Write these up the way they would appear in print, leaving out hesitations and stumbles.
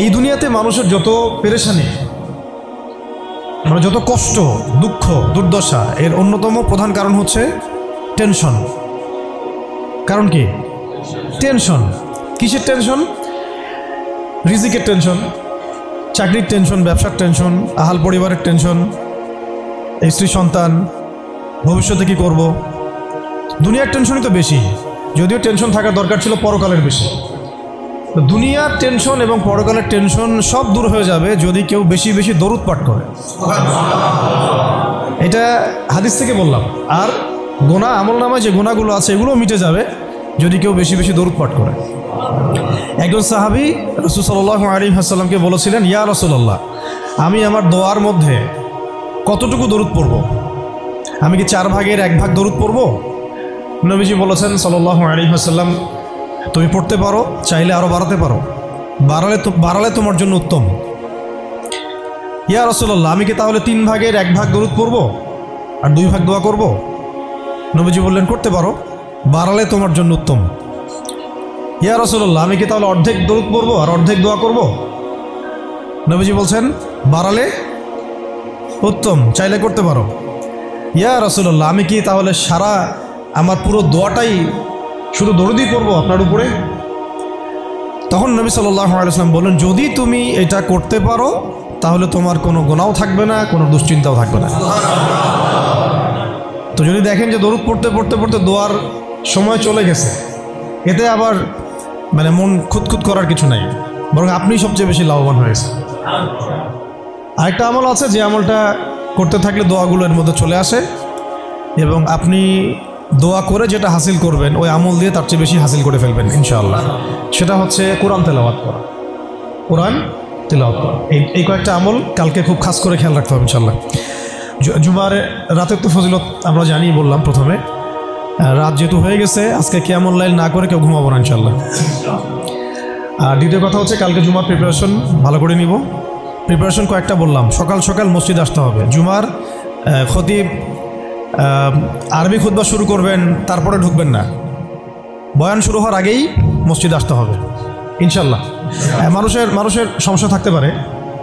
এই দুনিয়াতে মানুষের যত পেরেশানি, মানে যত কষ্ট, দুঃখ, দুর্দশা, এর অন্যতম প্রধান কারণ হচ্ছে টেনশন। কারণ কি? টেনশন। কিসের টেনশন? রিজিকের টেনশন, চাকরির টেনশন, ব্যবসার টেনশন, আহাল পরিবারের টেনশন, স্ত্রী সন্তান, ভবিষ্যতে কি করব। দুনিয়ার টেনশনই তো বেশি, যদিও টেনশন থাকার দরকার ছিল পরকালের বেশি। দুনিয়ার টেনশন এবং পরকালের টেনশন সব দূর হয়ে যাবে যদি কেউ বেশি বেশি দরুদ পাঠ করে। এটা হাদিস থেকে বললাম। আর গোনা, আমল নামায় যে গোনাগুলো আছে এগুলোও মিটে যাবে যদি কেউ বেশি বেশি দরুদ পাঠ করে। একজন সাহাবী রাসূল সাল্লাল্লাহু আলাইহি ওয়াসাল্লামকে বলেছিলেন, ইয়া রাসূলুল্লাহ, আমি আমার দোয়ার মধ্যে কতটুকু দরুদ পড়ব? আমি কি 4 ভাগের 1 ভাগ দরুদ পড়ব? নবীজি বলেছেন সাল্লাল্লাহু আলাইহি ওয়াসাল্লাম, তুমি পড়তে পারো, চাইলে আরও বাড়াতে পারো, বাড়ালে তোমার জন্য উত্তম। ইয়া রাসূলুল্লাহ, আমি কি তাহলে 3 ভাগের 1 ভাগ দরুদ পড়ব আর 2 ভাগ দোয়া করব? নবীজি বললেন, করতে পারো, বাড়ালে তোমার জন্য উত্তম। ইয়া রাসূলুল্লাহ, আমি কি তাহলে অর্ধেক দরুদ পড়ব আর অর্ধেক দোয়া করব? নবীজি বলছেন, বাড়ালে উত্তম, চাইলে করতে পারো। ইয়া রাসূলুল্লাহ, আমি কি তাহলে সারা আমার পুরো দোয়াটাই শুধু দরুদই পড়ব আপনার উপরে? তখন নবী সাল্লাল্লাহু আলাইহি ওয়াসাল্লাম বললেন, যদি তুমি এটা করতে পারো তাহলে তোমার কোনো গুনাহও থাকবে না, কোনো দুশ্চিন্তাও থাকবে না। তো যদি দেখেন যে দরুদ পড়তে পড়তে পড়তে দোয়ার সময় চলে গেছে, এতে আবার মানে মন খুঁতখুত করার কিছু নাই, বরং আপনি সবচেয়ে বেশি লাভবান হয়েছে। আরেকটা আমল আছে, যে আমলটা করতে থাকলে দোয়াগুলো এর মধ্যে চলে আসে এবং আপনি দোয়া করে যেটা হাসিল করবেন ওই আমল দিয়ে তার চেয়ে বেশি হাসিল করে ফেলবেন ইনশাআল্লাহ। সেটা হচ্ছে কোরআন তেলাওয়াত করা। কোরআন তেলাওয়াত করা, এই কয়েকটা আমল কালকে খুব খাস করে খেয়াল রাখতে হবে ইনশাআল্লাহ। জুমার রাতের তো ফজিলত আমরা জানি, বললাম প্রথমে। রাত যেহেতু হয়ে গেছে, আজকে কিয়ামুল লাইল না করে কেউ ঘুমাবো না ইনশাআল্লাহ। আর দ্বিতীয় কথা হচ্ছে, কালকে জুমার প্রিপারেশন ভালো করে নিব। প্রিপারেশন কয়েকটা বললাম। সকাল সকাল মসজিদে আসতে হবে। জুমার খতিব আরবি খুতবা শুরু করবেন, তারপরে ঢুকবেন না। বয়ান শুরু হওয়ার আগেই মসজিদে আসতে হবে ইনশাল্লাহ। মানুষের সমস্যা থাকতে পারে,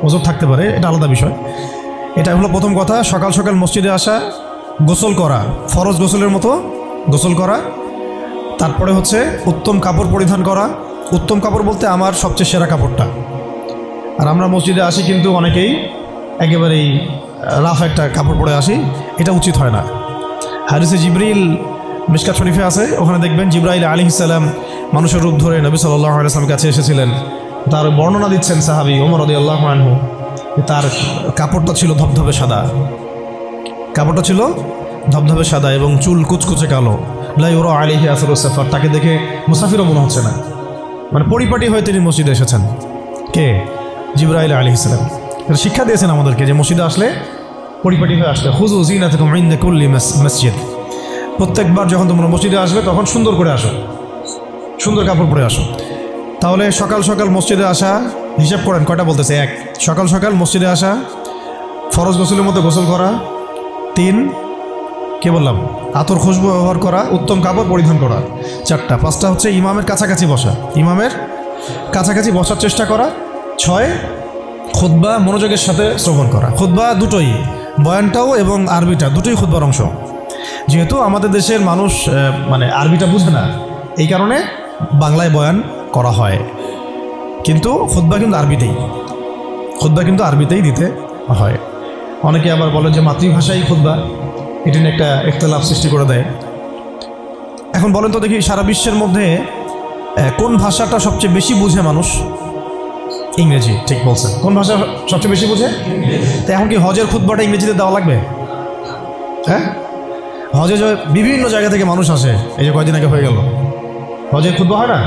ওজোর থাকতে পারে, এটা আলাদা বিষয়। এটা হলো প্রথম কথা। সকাল সকাল মসজিদে আসা, গোসল করা, ফরজ গোসলের মতো গোসল করা। তারপরে হচ্ছে উত্তম কাপড় পরিধান করা। উত্তম কাপড় বলতে আমার সবচেয়ে সেরা কাপড়টা। আর আমরা মসজিদে আসি কিন্তু অনেকেই একেবারেই রাফ একটা কাপড় পরে আসি, এটা উচিত হয় না। হাদিসে জিবরিল মিশকাত শরীফে আছে, ওখানে দেখবেন জিবরাইল আলাইহিস সালাম মানুষের রূপ ধরে নবী সাল্লাল্লাহু আলাইহি ওয়াসাল্লামের কাছে এসেছিলেন। তার বর্ণনা দিচ্ছেন সাহাবী ওমর রাদিয়াল্লাহু আনহু, তার কাপড়টা ছিল ধবধবে সাদা। কাপড়টা ছিল ধবধবে সাদা এবং চুল কুচকুচে কালো। লা ইউরা আলাইহি আসরুস সাফার, তাকে দেখে মুসাফিরও মনে হচ্ছে না, মানে পরিপাটি হয়ে তিনি মসজিদে এসেছেন। কে? জিবরাইল আলাইহিস সালাম। শিক্ষা দিয়েছেন আমাদেরকে যে মসজিদে আসলে পরিপাটি হয়ে আসলে খুযু যিনাতাকুম ইনদা কুল্লি মসজিদ। প্রত্যেকবার যখন তোমরা মসজিদে আসবে তখন সুন্দর করে আসো, সুন্দর কাপড় পরে আসো। তাহলে সকাল সকাল মসজিদে আসা, হিসাব করেন কয়টা বলতেছে। 1, সকাল সকাল মসজিদে আসা, ফরজ গোসলের মতো গোসল করা। 3, কে বললাম, আতর খুশবু ব্যবহার করা, উত্তম কাপড় পরিধান করা। 4টা। 5টা হচ্ছে ইমামের কাছাকাছি বসা, ইমামের কাছাকাছি বসার চেষ্টা করা। 6, খুতবা মনোযোগের সাথে শ্রবণ করা। খুতবা দুটোই, বয়ানটাও এবং আরবিটা দুটোই খুতবার অংশ। যেহেতু আমাদের দেশের মানুষ মানে আরবিটা বুঝে না, এই কারণে বাংলায় বয়ান করা হয়, কিন্তু খুতবা কিন্তু আরবিতেই, খুতবা কিন্তু আরবিতেই দিতে হয়। অনেকে আবার বলে যে মাতৃভাষাই খুতবা, এটি নিয়ে একটা ইখতিলাফ সৃষ্টি করে দেয়। এখন বলেন তো দেখি, সারা বিশ্বের মধ্যে কোন ভাষাটা সবচেয়ে বেশি বুঝে মানুষ? ইংরেজি। ঠিক বলছেন। কোন ভাষা সবচেয়ে বেশি বুঝে? তো এখন কি হজের খুতবাটা ইংরেজিতে দেওয়া লাগবে? হ্যাঁ, হজে যে বিভিন্ন জায়গা থেকে মানুষ আসে, এই যে কয়দিন আগে হয়ে গেল, হজের খুতবা হয় না?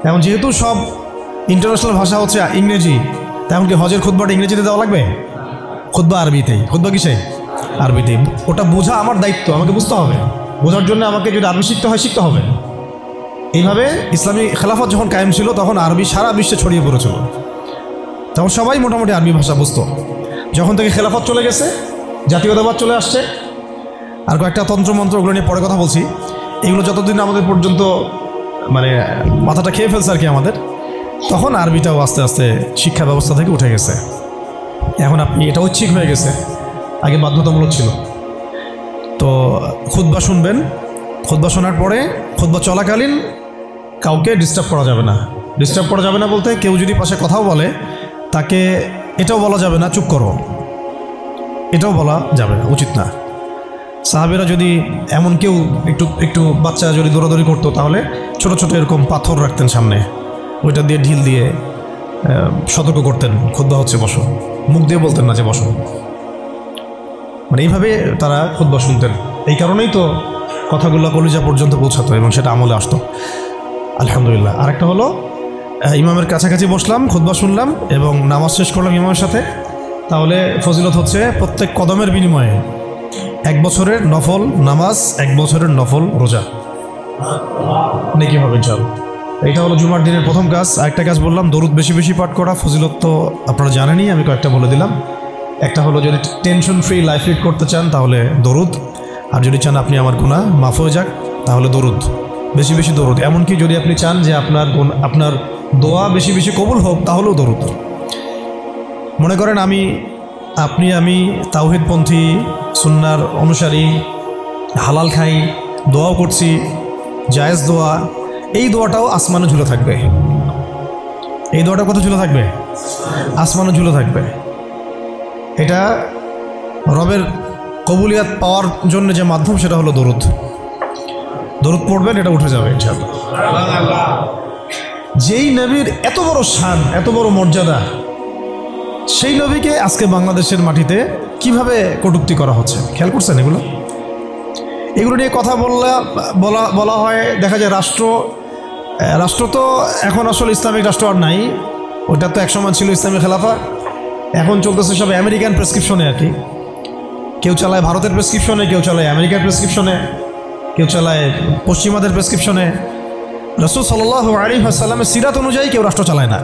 এখন যেহেতু সব ইন্টারন্যাশনাল ভাষা হচ্ছে ইংরেজি, তেমন কি হজের খুতবাটা ইংরেজিতে দেওয়া লাগবে? খুতবা আরবিতেই। খুতবা কিসে? আরবিতেই। ওটা বোঝা আমার দায়িত্ব, আমাকে বুঝতে হবে। বোঝার জন্য আমাকে যদি আরবি শিখতে হয়, শিখতে হবে। এইভাবে ইসলামী খেলাফত যখন কায়েম ছিল তখন আরবি সারা বিশ্বে ছড়িয়ে পড়েছিল, তখন সবাই মোটামুটি আরবি ভাষা বুঝতো। যখন থেকে খেলাফত চলে গেছে, জাতীয়তাবাদ চলে আসছে, আর কয়েকটা তন্ত্রমন্ত্র, ওগুলো নিয়ে পরে কথা বলছি। এগুলো যতদিন আমাদের পর্যন্ত মানে মাথাটা খেয়ে ফেলছে আর কি আমাদের, তখন আরবিটাও আস্তে আস্তে শিক্ষা ব্যবস্থা থেকে উঠে গেছে। এখন আপনি এটা ঐচ্ছিক হয়ে গেছে, আগে বাধ্যতামূলক ছিল। তো খুতবা শুনবেন, খুতবা শোনার পরে খুতবা চলাকালীন কাউকে ডিস্টার্ব করা যাবে না। ডিস্টার্ব করা যাবে না বলতে কেউ যদি পাশে কথাও বলে তাকে এটাও বলা যাবে না চুপ করো, এটাও বলা যাবে না, উচিত না। সাহাবীরা যদি এমন কেউ একটু বাচ্চা যদি দৌড়াদৌড়ি করতো তাহলে ছোট ছোট এরকম পাথর রাখতেন সামনে, ওইটা দিয়ে ঢিল দিয়ে সতর্ক করতেন খুতবা হচ্ছে বসো, মুখ দিয়ে বলতেন না যে বসো। মানে এইভাবে তারা খুতবা শুনতেন। এই কারণেই তো কথাগুলো কলিজা পর্যন্ত পৌঁছাতো এবং সেটা আমলে আসতো। আলহামদুলিল্লাহ। আরেকটা হলো ইমামের কাছাকাছি বসলাম, খুতবা শুনলাম এবং নামাজ শেষ করলাম ইমামের সাথে, তাহলে ফজিলত হচ্ছে প্রত্যেক কদমের বিনিময়ে 1 বছরের নফল নামাজ, 1 বছরের নফল রোজা নেকি হবে ইনশাআল্লাহ। এইটা হলো জুমার দিনের প্রথম কাজ। আরেকটা কাজ বললাম, দরুদ বেশি বেশি পাঠ করা। ফজিলত তো আপনারা জানেনই, আমি কয়েকটা বলে দিলাম। একটা হলো যদি টেনশন ফ্রি লাইফ লিড করতে চান তাহলে দরুদ, আর যদি চান আপনি আমার গুনাহ মাফ হয়ে যাক তাহলে দরুদ, বেশি বেশি দরুদ। এমনকি যদি আপনি চান যে আপনার দোয়া বেশি বেশি কবুল হোক তাহলেও দরুদ। মনে করেন আমি তাওহীদপন্থী, সুন্নাহর অনুসারী, হালাল খাই, দোয়াও করছি, জায়েজ দোয়া, এই দোয়াটাও আসমানে ঝুলে থাকবে। এই দোয়াটা কত ঝুলে থাকবে? আসমানে ঝুলে থাকবে। এটা রবের কবুলিয়াত পাওয়ার জন্য যে মাধ্যম সেটা হলো দরুদ। দরুদ পড়বেন, এটা উঠে যাবে ইনশাআল্লাহ। যেই নবীর এত বড় শান, এত বড় মর্যাদা, সেই নবীকে আজকে বাংলাদেশের মাটিতে কিভাবে কটূক্তি করা হচ্ছে খেয়াল করছেন? এগুলো নিয়ে কথা বলা হয়। দেখা যায় রাষ্ট্র তো এখন আসলে ইসলামিক রাষ্ট্র আর নাই। ওটা তো একসময় ছিল ইসলামী খেলাফা, এখন চলতেছে সব আমেরিকান প্রেসক্রিপশনে আর কি। কেউ চালায় ভারতের প্রেসক্রিপশনে, কেউ চালায় আমেরিকার প্রেসক্রিপশনে, কেউ চালায় পশ্চিমাদের প্রেসক্রিপশনে। রাসূল সাল্লাল্লাহু আলাইহি ওয়াসাল্লামের সিরাত অনুযায়ী কেউ রাষ্ট্র চালায় না।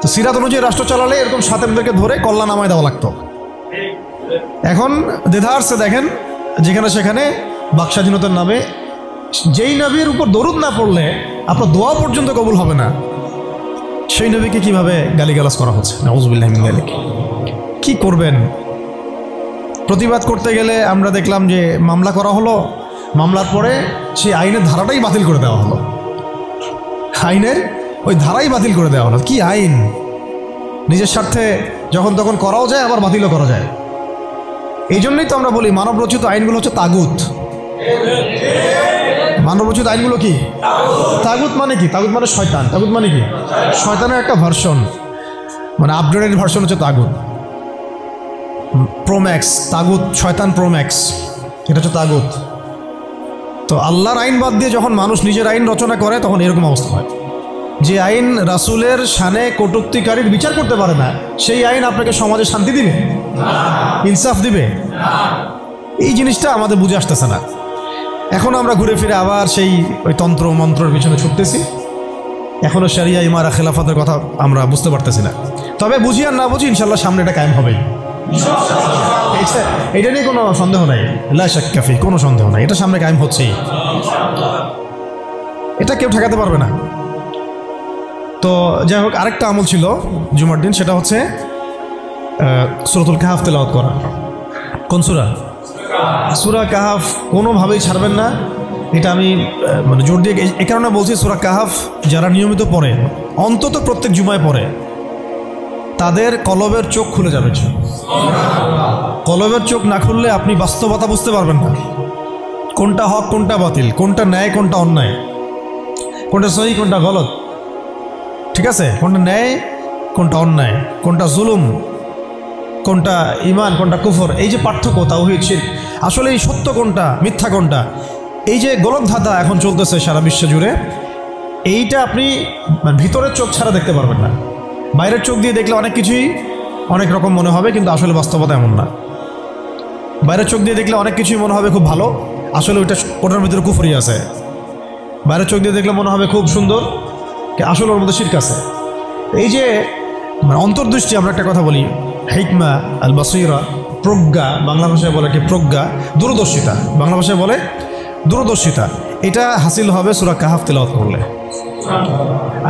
তো সিরাত অনুযায়ী রাষ্ট্র চালালে এরকম সাতেমদেরকে ধরে কল্লা নামায় দেওয়া লাগতো। এখন দেধারসে দেখেন যেখানে সেখানে বাক স্বাধীনতার নামে যেই নবীর উপর দরুদ না পড়লে আপনার দোয়া পর্যন্ত কবুল হবে না, সেই নবীকে কিভাবে গালিগালাজ করা হচ্ছে। নাউযুবিল্লাহি মিন যালিক। কি করবেন? প্রতিবাদ করতে গেলে আমরা দেখলাম যে মামলা করা হলো, মামলার পরে সেই আইনের ধারাটাই বাতিল করে দেওয়া হলো। আইনের ওই ধারাই বাতিল করে দেওয়া হলো। কি আইন! নিজের স্বার্থে যখন তখন করাও যায়, আবার বাতিলও করা যায়। এই জন্যই তো আমরা বলি মানবরচিত আইনগুলো হচ্ছে তাগুত। মানবরচিত আইনগুলো কি? তাগুত মানে কি? তাগুত মানে শয়তান। তাগুত মানে কি? শয়তানের একটা ভার্সন, মানে আপগ্রেডেড ভার্সন হচ্ছে তাগুত। প্রোম্যাক্স তাগুত, শয়তান প্রোম্যাক্স, এটা হচ্ছে তাগুত। তো আল্লাহর আইন বাদ দিয়ে যখন মানুষ নিজের আইন রচনা করে তখন এরকম অবস্থা হয়। যে আইন রাসূলের শানে কটূক্তিকারীর বিচার করতে পারে না, সেই আইন আপনাকে সমাজে শান্তি দিবে, ইনসাফ দিবে? এই জিনিসটা আমাদের বুঝে আসতেছে না। এখন আমরা ঘুরে ফিরে আবার সেই ওই তন্ত্র মন্ত্রের পিছনে ছুটতেছি। এখনও শরিয়া ইমারা খেলাফতের কথা আমরা বুঝতে পারতেছি না। তবে বুঝি আর না বুঝি ইনশাল্লাহ সামনে এটা কায়েম হবেই। এটা নিয়ে কোনো সন্দেহ নাই, লা শাক্কা ফি, কোনো সন্দেহ নাই, এটা সামনে কায়েম হচ্ছেই, এটা কেউ ঠেকাতে পারবে না। তো যাই হোক, আরেকটা আমল ছিল জুমার দিন, সেটা হচ্ছে সূরাতুল কাহাফ তেলাওয়াত করা। কোন সূরা? সূরা কাহাফ কোনোভাবেই ছাড়বেন না। এটা আমি মানে জোর দিয়ে এই কারণে বলছি, সূরা কাহাফ যারা নিয়মিত পড়ে, অন্তত প্রত্যেক জুমায় পড়ে, তাদের কলবের চোখ খুলে যাবে। কলবের চোখ না খুললে আপনি বাস্তবতা বুঝতে পারবেন না, কোনটা হক কোনটা বাতিল, কোনটা ন্যায় কোনটা অন্যায়, কোনটা সহি কোনটা গলত, ঠিক আছে? কোনটা ন্যায় কোনটা অন্যায়, কোনটা জুলুম কোনটা ঈমান কোনটা কুফর, এই যে পার্থক্য তাওহীদ শিরক, আসলে এই সত্য কোনটা মিথ্যা কোনটা, এই যে গোলকধাঁধা এখন চলতেছে সারা বিশ্ব জুড়ে, এইটা আপনি ভিতরের চোখ ছাড়া দেখতে পারবেন না। বাইরের চোখ দিয়ে দেখলে অনেক কিছুই অনেক রকম মনে হবে, কিন্তু আসলে বাস্তবতা এমন না। বাইরের চোখ দিয়ে দেখলে অনেক কিছুই মনে হবে খুব ভালো, আসলে ওটার ভিতরে কুফরি আছে। বাইরের চোখ দিয়ে দেখলে মনে হবে খুব সুন্দর, আসলে ওর মধ্যে শিরক আছে। এই যে অন্তর্দৃষ্টি, আমরা একটা কথা বলি হিকমা আল বাসীরা, প্রজ্ঞা, বাংলা ভাষায় বলে কি প্রজ্ঞা, দূরদর্শিতা, বাংলা ভাষায় বলে দূরদর্শিতা, এটা হাসিল হবে সূরা কাহাফ তেলাওয়াত করলে।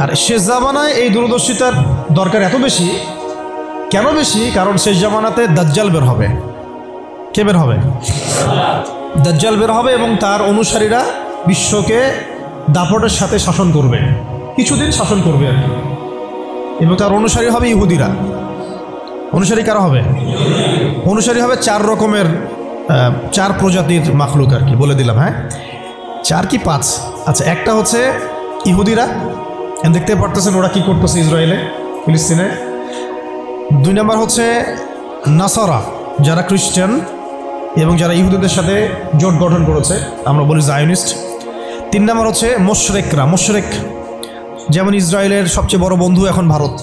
আর শেষ জামানায় এই দূরদর্শিতার দরকার এত বেশি। কেন বেশি? কারণ শেষ জামানাতে দাজ্জাল বের হবে। কে বের হবে? দাজ্জাল বের হবে এবং তার অনুসারীরা বিশ্বকে দাপটের সাথে শাসন করবে, কিছুদিন শাসন করবে আর কি। এবং তার অনুসারী হবে ইহুদিরা। অনুসারী কারা হবে? অনুসারী হবে 4 রকমের, 4 প্রজাতির মাখলুক আর কি, বলে দিলাম। হ্যাঁ, 4 কি 5? আচ্ছা, একটা হচ্ছে ইহুদিরা, দেখতে পারতেছেন ওরা কি করতেছে ইসরায়েলে, ফিলিস্তিনে। 2 নম্বর হচ্ছে নাসারা, যারা খ্রিস্টান এবং যারা ইহুদিদের সাথে জোট গঠন করেছে, আমরা বলি জায়নিস্ট। 3 নম্বর হচ্ছে মোশরেকরা। মোশরেক যেমন ইসরায়েলের সবচেয়ে বড় বন্ধু এখন ভারত।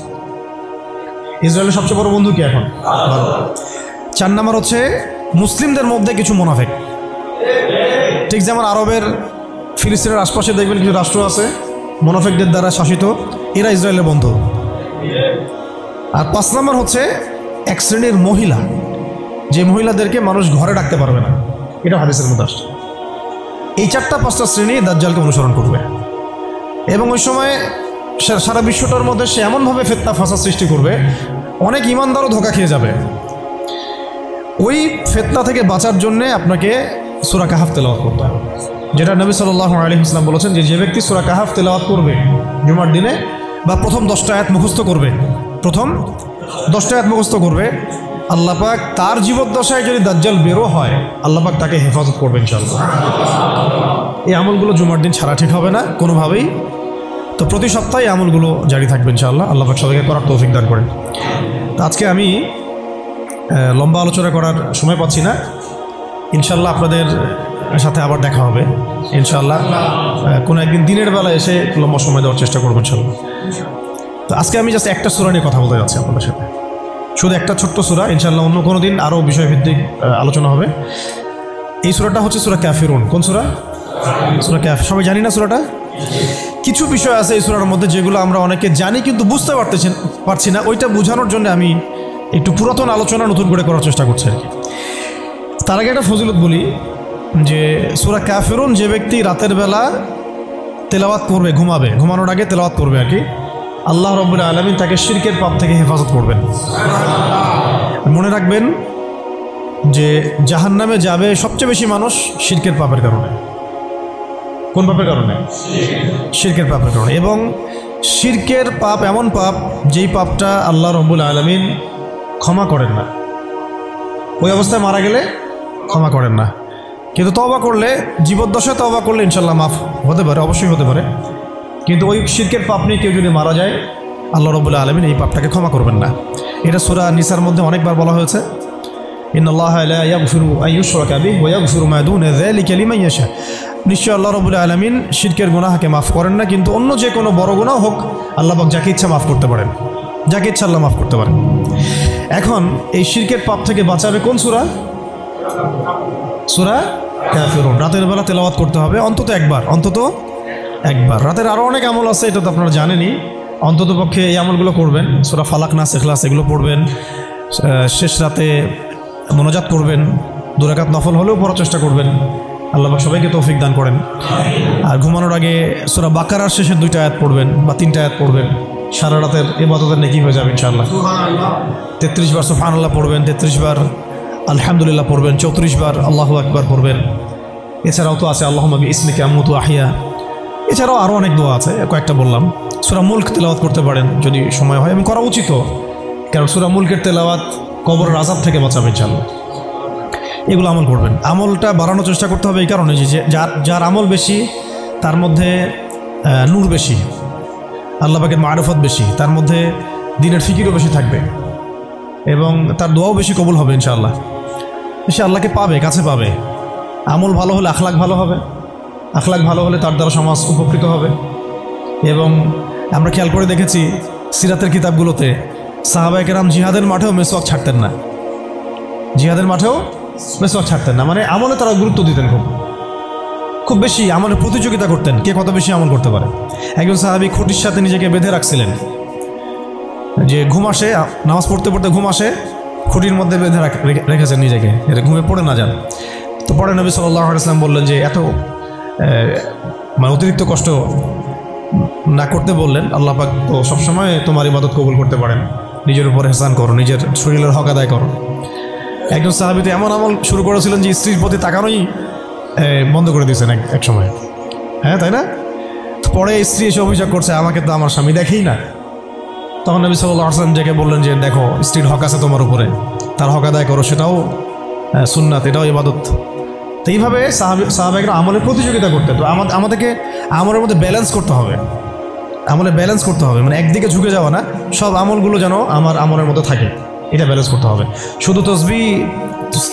ইসরায়েলের সবচেয়ে বড় বন্ধু কি এখন? ভারত। 4 নম্বর হচ্ছে মুসলিমদের মধ্যে কিছু মুনাফিক। ঠিক যেমন আরবের ফিলিস্তিনের আশপাশে দেখবেন কিছু রাষ্ট্র আছে মুনাফিকদের দ্বারা শাসিত, এরা ইসরায়েলের বন্ধু। আর 5 নম্বর হচ্ছে এক শ্রেণীর মহিলা, যে মহিলাদেরকে মানুষ ঘরে রাখতে পারবে না, এটা হাদিসের মধ্যে আসছে। এই 4টা-5টা শ্রেণী দাজ্জালকে অনুসরণ করবে এবং ওই সময় সারা বিশ্বটার মধ্যে সে এমনভাবে ফিতনা ফাসাদ সৃষ্টি করবে, অনেক ইমানদারও ধোঁকা খেয়ে যাবে। ওই ফিতনা থেকে বাঁচার জন্যে আপনাকে সূরা কাহাফ তেলাওয়াত করতে হবে, যেটা নবী সাল্লাল্লাহু আলাইহি ওয়াসাল্লাম বলেছেন যে ব্যক্তি সূরা কাহাফ তেলাওয়াত করবে জুমার দিনে, বা প্রথম 10টা আয়াত মুখস্থ করবে, প্রথম 10টা আয়াত মুখস্থ করবে, আল্লাহ পাক তার জীবদ্দশায় যদি দাজ্জাল বেরো হয়, আল্লাহ পাক তাকে হেফাজত করবে ইনশাআল্লাহ। এই আমলগুলো জুমার দিন ছাড়া ঠিক হবে না কোনোভাবেই। তো প্রতি সপ্তাহে আমলগুলো জারি থাকবে ইনশাআল্লাহ। আল্লাহ পাক সবাইকে করার তৌফিক দান করেন। তো আজকে আমি লম্বা আলোচনা করার সময় পাচ্ছি না, ইনশাআল্লাহ আপনাদের সাথে আবার দেখা হবে ইনশাআল্লাহ। কোনো একদিন দিনের বেলা এসে লম্বা সময় দেওয়ার চেষ্টা করবো ইনশাআল্লাহ। তো আজকে আমি জাস্ট একটা সূরা নিয়ে কথা বলতে যাচ্ছি আপনাদের সাথে, শুধু একটা ছোট্ট সূরা। ইনশাআল্লাহ অন্য কোনো দিন আরও বিষয়ভিত্তিক আলোচনা হবে। এই সূরাটা হচ্ছে সূরা কাফিরুন। কোন সূরা? সূরা কাফ। সবাই জানি না সূরাটা? কিছু বিষয় আছে এই সূরার মধ্যে যেগুলো আমরা অনেকে জানি কিন্তু বুঝতে পারছি না। ওইটা বোঝানোর জন্য আমি একটু পুরাতন আলোচনা নতুন করে করার চেষ্টা করছি আর কি। তার আগে একটা ফজিলত বলি যে সূরা কাফিরুন যে ব্যক্তি রাতের বেলা তেলাওয়াত করবে, ঘুমানোর আগে তেলাওয়াত করবে আর কি, আল্লাহ রাব্বুল আলামিন তাকে শিরকের পাপ থেকে হেফাজত করবেন। মনে রাখবেন যে জাহান্নামে যাবে সবচেয়ে বেশি মানুষ শিরকের পাপের কারণে। কোন পাপের কারণে? শিরকের পাপের কারণে। এবং শিরকের পাপ এমন পাপ যেই পাপটা আল্লাহ রাব্বুল আলামিন ক্ষমা করেন না, ওই অবস্থায় মারা গেলে ক্ষমা করেন না। কিন্তু তওবা করলে, জীবদ্দশায় তওবা করলে ইনশাআল্লাহ মাফ হতে পারে, অবশ্যই হতে পারে। কিন্তু ওই শিরকের পাপ নিয়ে কেউ যদি মারা যায়, আল্লাহ রাব্বুল আলামিন এই পাপটাকে ক্ষমা করবেন না। এটা সূরা নিসার মধ্যে অনেকবার বলা হয়েছে, ইন্নাল্লাহা লা ইয়াগফিরু আন ইউশরাকা বিহি ওয়া ইয়াগফিরু মা দুনা যালিকা লিমান ইয়াশা। নিশ্চয় আল্লাহ রাব্বুল আলামিন শিরকের গুনাহকে মাফ করেন না, কিন্তু অন্য যে কোনো বড় গুনাহ হোক আল্লাহ পাক যাকে ইচ্ছা মাফ করতে পারেন, যাকে ইচ্ছা আল্লাহ মাফ করতে পারেন। এখন এই শিরকের পাপ থেকে বাঁচাবে কোন সূরা? সূরা কাফিরুন। রাতের বেলা তেলাওয়াত করতে হবে অন্তত একবার, অন্তত একবার। রাতের আরও অনেক আমল আছে, এটা তো আপনারা জানেনই। অন্তত পক্ষে এই আমলগুলো করবেন। সূরা ফালাক, নাস, ইখলাস এগুলো পড়বেন। শেষ রাতে মোনাজাত করবেন, 2 রাকাত নফল হলেও পড়ার চেষ্টা করবেন। আল্লাহ পাক সবাইকে তৌফিক দান করেন। আর ঘুমানোর আগে সূরা বাকারার শেষের 2টা আয়াত পড়বেন বা 3টা আয়াত পড়বেন। সারা রাতের ইবাদতের নেকি হয়ে যাবে ইনশাআল্লাহ। 33 বার সুবহানাল্লাহ পড়বেন, 33 বার আলহামদুলিল্লাহ পড়বেন, 34 বার আল্লাহু আকবার পড়বেন। এছাড়াও তো আছে আল্লাহুম্মা বিইসমিকা আমুতু আহইয়া। এছাড়াও আরও অনেক দোয়া আছে, কয়েকটা বললাম। সূরা মুলক তেলাওয়াত করতে পারেন যদি সময় হয়, এবং করা উচিত, কারণ সূরা মুলকের তেলাওয়াত কবরের আযাব থেকে বাঁচাবে ইনশাআল্লাহ। এগুলো আমল করবেন। আমলটা বাড়ানোর চেষ্টা করতে হবে এই কারণে যে যার আমল বেশি তার মধ্যে নূর বেশি, আল্লাহ পাকের মারিফত বেশি, তার মধ্যে দ্বীনের ফিকিরও বেশি থাকবে এবং তার দোয়াও বেশি কবুল হবে ইনশাআল্লাহ। সে আল্লাহকে পাবে, কাছে পাবে। আমল ভালো হলে আখলাক ভালো হবে, আখলাক ভালো হলে তার দ্বারা সমাজ উপকৃত হবে। এবং আমরা খেয়াল করে দেখেছি সিরাতের কিতাবগুলোতে সাহাবায়ে কেরাম জিহাদের মাঠেও মেসওয়াক ছাড়তেন না, জিহাদের মাঠেও মেসওয়াক ছাড়তেন না। মানে আমলে তারা গুরুত্ব দিতেন, খুব বেশি আমলের প্রতিযোগিতা করতেন, কে কত বেশি আমল করতে পারে। একজন সাহাবী খুঁটির সাথে নিজেকে বেঁধে রাখছিলেন, যে ঘুম আসে, নামাজ পড়তে পড়তে ঘুম আসে, খুঁটির মধ্যে বেঁধে রেখেছেন নিজেকে, এটা ঘুমে পড়ে না যান। তো পরে নবী সাল্লাল্লাহু আলাইহি ওয়াসাল্লাম বললেন যে এত মানে অতিরিক্ত কষ্ট না করতে বললেন। আল্লাহ পাক তো সবসময় তোমার ইবাদত কবুল করতে পারেন, নিজের উপর এহসান করো, নিজের শরীরের হক আদায় করো। একজন সাহাবী তো এমন আমল শুরু করেছিলেন যে স্ত্রীর প্রতি তাকানোই বন্ধ করে দিয়েছেন এক সময়, হ্যাঁ তাই না? পরে স্ত্রী এসে অভিযোগ করছে আমাকে তো আমার স্বামী দেখেই না। তখন নবী সাল্লাল্লাহু আলাইহি ওয়াসাল্লাম ডেকে বললেন যে দেখো, স্ত্রীর হক আছে তোমার উপরে, তার হক আদায় করো, সেটাও সুন্নাত, এটাও ইবাদত। তো এইভাবে সাহাবাইরা আমলের প্রতিযোগিতা করতে। তো আমাদেরকে আমলের মধ্যে ব্যালেন্স করতে হবে, আমলে ব্যালেন্স করতে হবে, মানে একদিকে ঝুঁকে যাওয়া না, সব আমলগুলো যেন আমার আমলের মধ্যে থাকে, এটা ব্যালেন্স করতে হবে। শুধু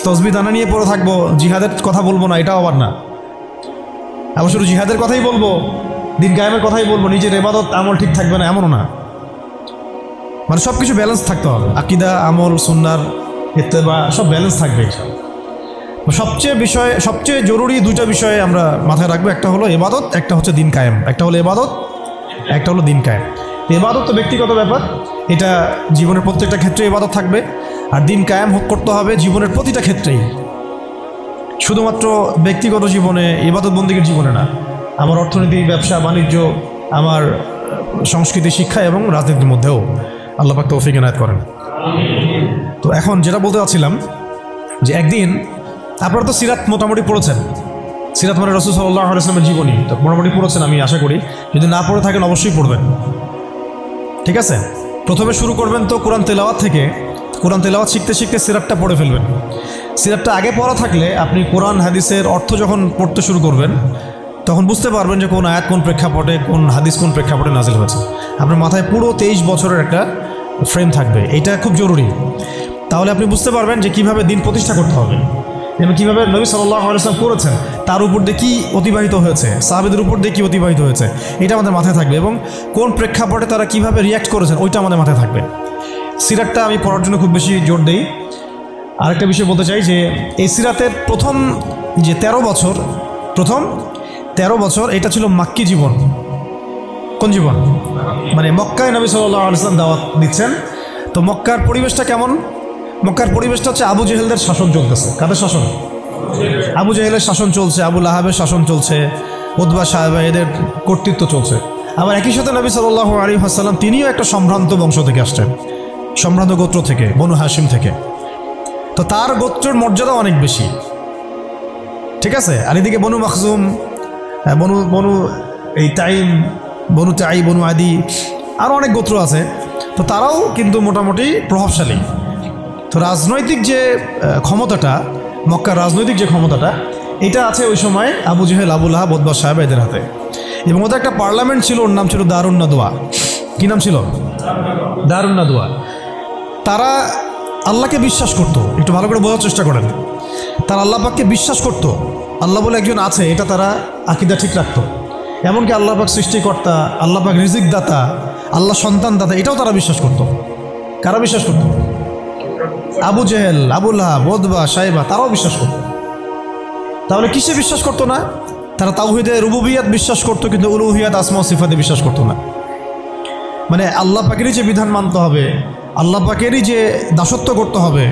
তসবি দানা নিয়ে পড়ে থাকবো, জিহাদের কথা বলবো না, এটাও আবার না। আবার শুধু জিহাদের কথাই বলবো, দিন কায়েমের কথাই বলবো, নিজের ইবাদত আমল ঠিক থাকবে না, এমনও না। মানে সব কিছু ব্যালেন্স থাকতে হবে, আকীদা, আমল, সুন্নার ইত্তেবা সব ব্যালেন্স থাকবে। সবচেয়ে জরুরি দুইটা বিষয়ে আমরা মাথায় রাখবো, একটা হলো ইবাদত, একটা হচ্ছে দিন কায়েম। একটা হলো ইবাদত, একটা হলো দিন কায়েম। ইবাদত তো ব্যক্তিগত ব্যাপার, এটা জীবনের প্রত্যেকটা ক্ষেত্রে ইবাদত থাকবে, আর দিন কায়েম করতে হবে জীবনের প্রতিটা ক্ষেত্রেই, শুধুমাত্র ব্যক্তিগত জীবনে, ইবাদত বন্দিগির জীবনে না, আমার অর্থনীতি, ব্যবসা বাণিজ্য, আমার সংস্কৃতি, শিক্ষা এবং রাজনীতির মধ্যেও। আল্লাহ পাক তৌফিক এনায়েত করেন। তো এখন যেটা বলতে চাচ্ছিলাম যে একদিন আপনারা তো সিরাত মোটামুটি পড়েছেন, সিরাত মানে রাসূল সাল্লাল্লাহু আলাইহি ওয়াসাল্লামের জীবনী তো মোটামুটি পড়েছেন আমি আশা করি। যদি না পড়ে থাকেন অবশ্যই পড়বেন, ঠিক আছে? প্রথমে শুরু করবেন তো কোরআন তেলাওয়াত থেকে। কোরআন তেলাওয়াত শিখতে শিখতে সিরাতটা পড়ে ফেলবেন। সিরাতটা আগে পড়া থাকলে আপনি কোরআন হাদিসের অর্থ যখন পড়তে শুরু করবেন তখন বুঝতে পারবেন যে কোন আয়াত কোন প্রেক্ষাপটে, কোন হাদিস কোন প্রেক্ষাপটে নাজিল হয়েছে। আপনার মাথায় পুরো 23 বছরের একটা ফ্রেম থাকবে, এটা খুব জরুরি। তাহলে আপনি বুঝতে পারবেন যে কীভাবে দিন প্রতিষ্ঠা করতে হবে এবং কীভাবে নবী সাল্লাল্লাহু আলাইহি ওয়াসাল্লাম করেছেন, তার উপর দিয়ে কী অতিবাহিত হয়েছে, সাহাবীদের উপর দিয়ে কী অতিবাহিত হয়েছে, এটা আমাদের মাথায় থাকবে। এবং কোন প্রেক্ষাপটে তারা কীভাবে রিয়্যাক্ট করেছেন ওইটা আমাদের মাথায় থাকবে। সিরাতটা আমি পড়ার জন্য খুব বেশি জোর দিই। আরেকটা বিষয় বলতে চাই যে এই সিরাতের প্রথম যে 13 বছর, প্রথম 13 বছর এটা ছিল মাক্কি জীবন। কোন জীবন? মানে মক্কায় নবী সাল্লাল্লাহু আলাইহি ওয়াসাল্লাম দাওয়াত দিচ্ছেন। তো মক্কার পরিবেশটা কেমন? মক্কার পরিবেশটা হচ্ছে আবু জেহেলদের শাসন চলতেছে। কাদের শাসন? আবু জেহেলের শাসন চলছে, আবু লাহাবের শাসন চলছে, উতবা সাহেবা এদের কর্তৃত্ব চলছে। আবার একই সাথে নবী সাল্লাল্লাহু আলাইহি ওয়াসাল্লাম তিনিও একটা সম্ভ্রান্ত বংশ থেকে আসছেন, সম্ভ্রান্ত গোত্র থেকে, বনু হাশিম থেকে। তো তার গোত্রের মর্যাদা অনেক বেশি, ঠিক আছে? আর এদিকে বনু মাখজুম, বনু এই তাইম, বনু তাই, বনু আদি, আরও অনেক গোত্র আছে। তো তারাও কিন্তু মোটামুটি প্রভাবশালী। তো রাজনৈতিক যে ক্ষমতাটা, মক্কার রাজনৈতিক যে ক্ষমতাটা, এটা আছে ওই সময় Abu Jahl, Abu Lahab, Utba সাহেব এদের হাতে। এবং ওদের একটা পার্লামেন্ট ছিল, ওর নাম ছিল দারুন নাদওয়া। কী নাম ছিল? দারুন নাদওয়া। তারা আল্লাহকে বিশ্বাস করত, একটু ভালো করে বোঝার চেষ্টা করেন। তারা আল্লাহ পাককে বিশ্বাস করত, আল্লাহ বলে একজন আছে, এটা তারা আকীদা ঠিক রাখত। এমনকি আল্লাহ পাক সৃষ্টিকর্তা, আল্লাহ পাক রিজিক দাতা, আল্লাহ সন্তান দাতা, এটাও তারা বিশ্বাস করত। কারা বিশ্বাস করত? Abu Jahl, Abu Lahab, Utba সাহেবা, তারাও বিশ্বাস করত। তাহলে কিসে বিশ্বাস করতো না? তারা তাওহীদে রুবুবিয়াত বিশ্বাস করতো, কিন্তু উলুহিয়াত, আসমা ও সিফাতে বিশ্বাস করতো না। মানে আল্লাহ পাকেরই যে বিধান মানতে হবে, আল্লাহ পাকেরই যে দাসত্ব করতে হবে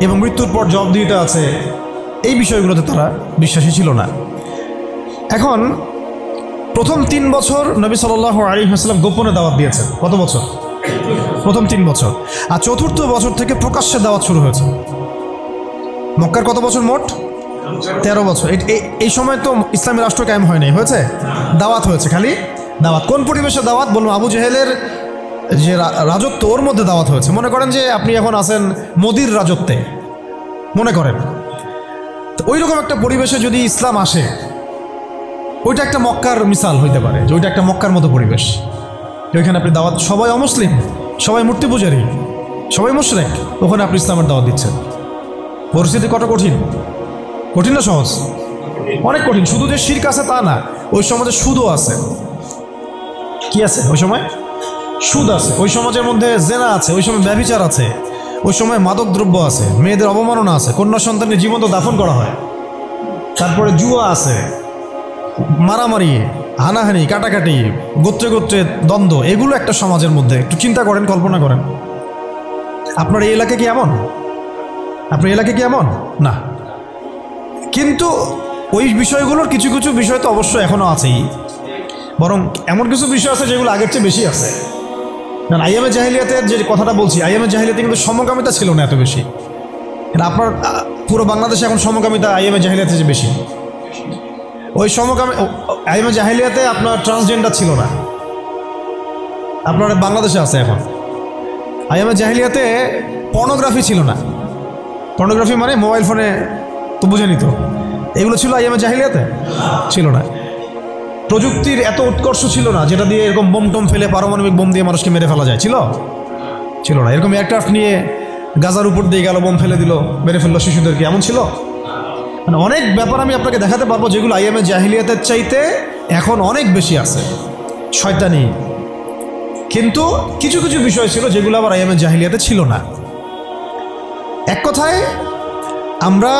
এবং মৃত্যুর পর জবাবদিহিতা আছে, এই বিষয়গুলোতে তারা বিশ্বাসী ছিল না। এখন প্রথম 3 বছর নবী সাল্লাল্লাহু আলাইহি ওয়াসাল্লাম গোপনে দাওয়াত দিয়েছেন। কত বছর? প্রথম 3 বছর। আর চতুর্থ বছর থেকে প্রকাশ্যে দাওয়াত শুরু হয়েছে। মক্কার কত বছর মোট? 13 বছর। এই সময় তো ইসলামী রাষ্ট্র কায়েম হয় নাই, হয়েছে? দাওয়াত হয়েছে, খালি দাওয়াত। কোন পরিবেশে দাওয়াত বলবো? আবু জেহেলের যে রাজত্ব, ওর মধ্যে দাওয়াত হয়েছে। মনে করেন যে আপনি এখন আছেন মোদির রাজত্বে, মনে করেন। তো ওই রকম একটা পরিবেশে যদি ইসলাম আসে, ওইটা একটা মক্কার মিসাল হইতে পারে, যে ওইটা একটা মক্কার মতো পরিবেশ। ওইখানে আপনি দাওয়াত, সবাই অমুসলিম, সবাই মূর্তি পূজারী, সবাই মুশরিক, ওখানে আপনি ইসলামের দাওয়াত দিচ্ছেন। পরিস্থিতি কত কঠিন! কঠিন না সহজ? অনেক কঠিন। শুধু যে শিরক আছে তা না, ওই সমাজে সুদও আছে। কি আছে ওই সময়? সুদ আছে। ওই সমাজের মধ্যে জেনা আছে, ওই সময় ব্যভিচার আছে, ওই সময় মাদক দ্রব্য আছে, মেয়েদের অবমাননা আছে, কন্যা সন্তানকে জীবন্ত দাফন করা হয়, তারপরে জুয়া আছে, মারামারি, হানাহানি, কাটাকাটি, গোত্রে গোত্রে দ্বন্দ্ব, এগুলো একটা সমাজের মধ্যে। একটু চিন্তা করেন, কল্পনা করেন। আপনার এই এলাকা কি এমন? আপনার এলাকা কি এমন? না। কিন্তু ওই বিষয়গুলোর কিছু কিছু বিষয় তো অবশ্যই এখনও আছেই। বরং এমন কিছু বিষয় আছে যেগুলো আগের চেয়ে বেশি আছে। কারণ আইয়ামে জাহিলিয়াতের যে কথাটা বলছি, আইয়ামে জাহিলিয়াতে কিন্তু সমকামিতা ছিল না এত বেশি। এটা আপনার পুরো বাংলাদেশে এখন সমকামিতা আইয়ামে জাহিলিয়াতে যে বেশি। ওই আইয়ামে জাহিলিয়াতে আপনার ট্রান্সজেন্ডার ছিল না, আপনার বাংলাদেশে আছে এখন। আইয়ামে জাহিলিয়াতে পর্নোগ্রাফি ছিল না। পর্নোগ্রাফি মানে মোবাইল ফোনে তো বুঝেনি তো, এগুলো ছিল আইয়ামে জাহিলিয়াতে ছিল না। প্রযুক্তির এত উৎকর্ষ ছিল না যেটা দিয়ে এরকম বোম টোম ফেলে পারমাণবিক বোম দিয়ে মানুষকে মেরে ফেলা যায়, ছিল না। এরকম এয়ারক্রাফট নিয়ে গাজার উপর দিয়ে গেল, বোম ফেলে দিল, মেরে ফেললো শিশুদেরকে, এমন ছিল। মানে অনেক ব্যাপার আমি আপনাকে দেখাতে পারবো যেগুলো আইয়ামে জাহিলিয়াতের চাইতে এখন অনেক বেশি আছে শয়তানি। কিন্তু কিছু কিছু বিষয় ছিল যেগুলো আবার আইয়ামে জাহিলিয়াতে ছিল না। এক কথায় আমরা